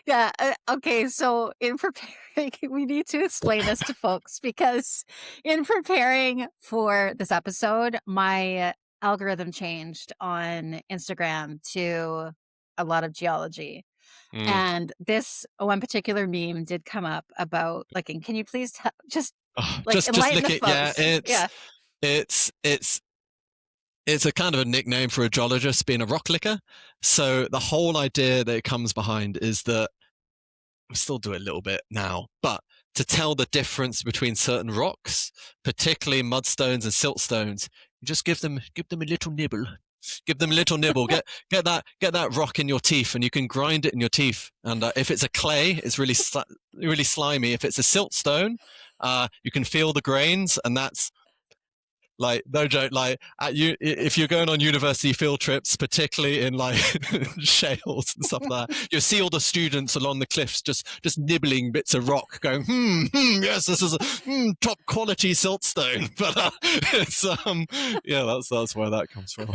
Yeah. Okay. So in preparing, we need to explain this to folks because in preparing for this episode, my algorithm changed on Instagram to a lot of geology. Mm. And this one particular meme did come up about licking. Can you please just Oh, like just enlighten lick the it. Yeah, folks? Yeah. it's it's it's a kind of a nickname for a geologist being a rock licker. So the whole idea that it comes behind is that we still do it a little bit now, but to tell the difference between certain rocks, particularly mudstones and siltstones, you just give them a little nibble. Give them a little nibble. Get that rock in your teeth, and you can grind it in your teeth. And if it's a clay, it's really slimy. If it's a siltstone, you can feel the grains, and that's like no joke. Like if you're going on university field trips, particularly in like shales and stuff like that, you'll see all the students along the cliffs just nibbling bits of rock, going, yes, this is a top quality siltstone. But it's yeah, that's where that comes from.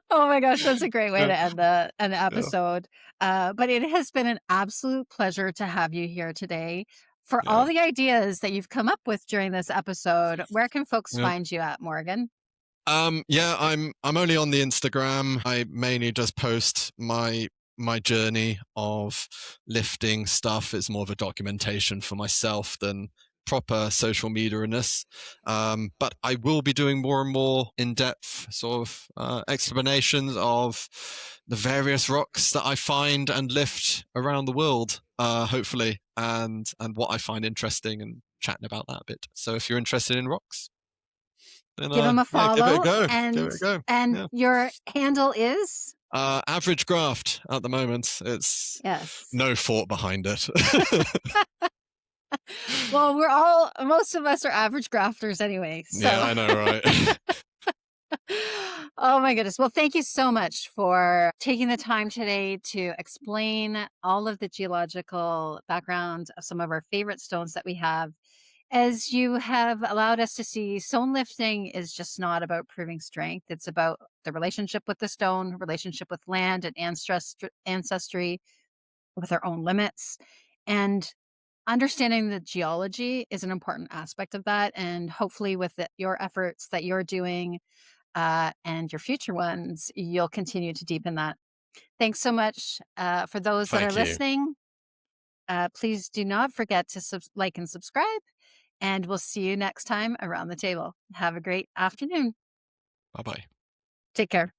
Oh my gosh, that's a great way to end an Yeah. episode. But it has been an absolute pleasure to have you here today. For Yeah. all the ideas that you've come up with during this episode, where can folks Yeah. find you at, Morgan? Yeah, I'm only on the Instagram. I mainly just post my journey of lifting stuff. It's more of a documentation for myself than proper social media-ness. But I will be doing more and more in-depth sort of explanations of the various rocks that I find and lift around the world, hopefully, and what I find interesting, and chatting about that a bit. So if you're interested in rocks, then Give him a yeah, give it a follow. go. And Give it a go. Yeah. your handle is? Average graft at the moment. It's Yes. no thought behind it. Well, most of us are average grafters anyway. So. Yeah, I know, right? Oh my goodness. Well, thank you so much for taking the time today to explain all of the geological background of some of our favorite stones that we have. As you have allowed us to see, stone lifting is just not about proving strength. It's about the relationship with the stone, relationship with land and ancestry, with our own limits. And understanding the geology is an important aspect of that. And hopefully, with your efforts that you're doing and your future ones, you'll continue to deepen that. Thanks so much for those that are Thank you. listening. Please do not forget to like and subscribe, and we'll see you next time around the table. Have a great afternoon. Bye-bye. Take care.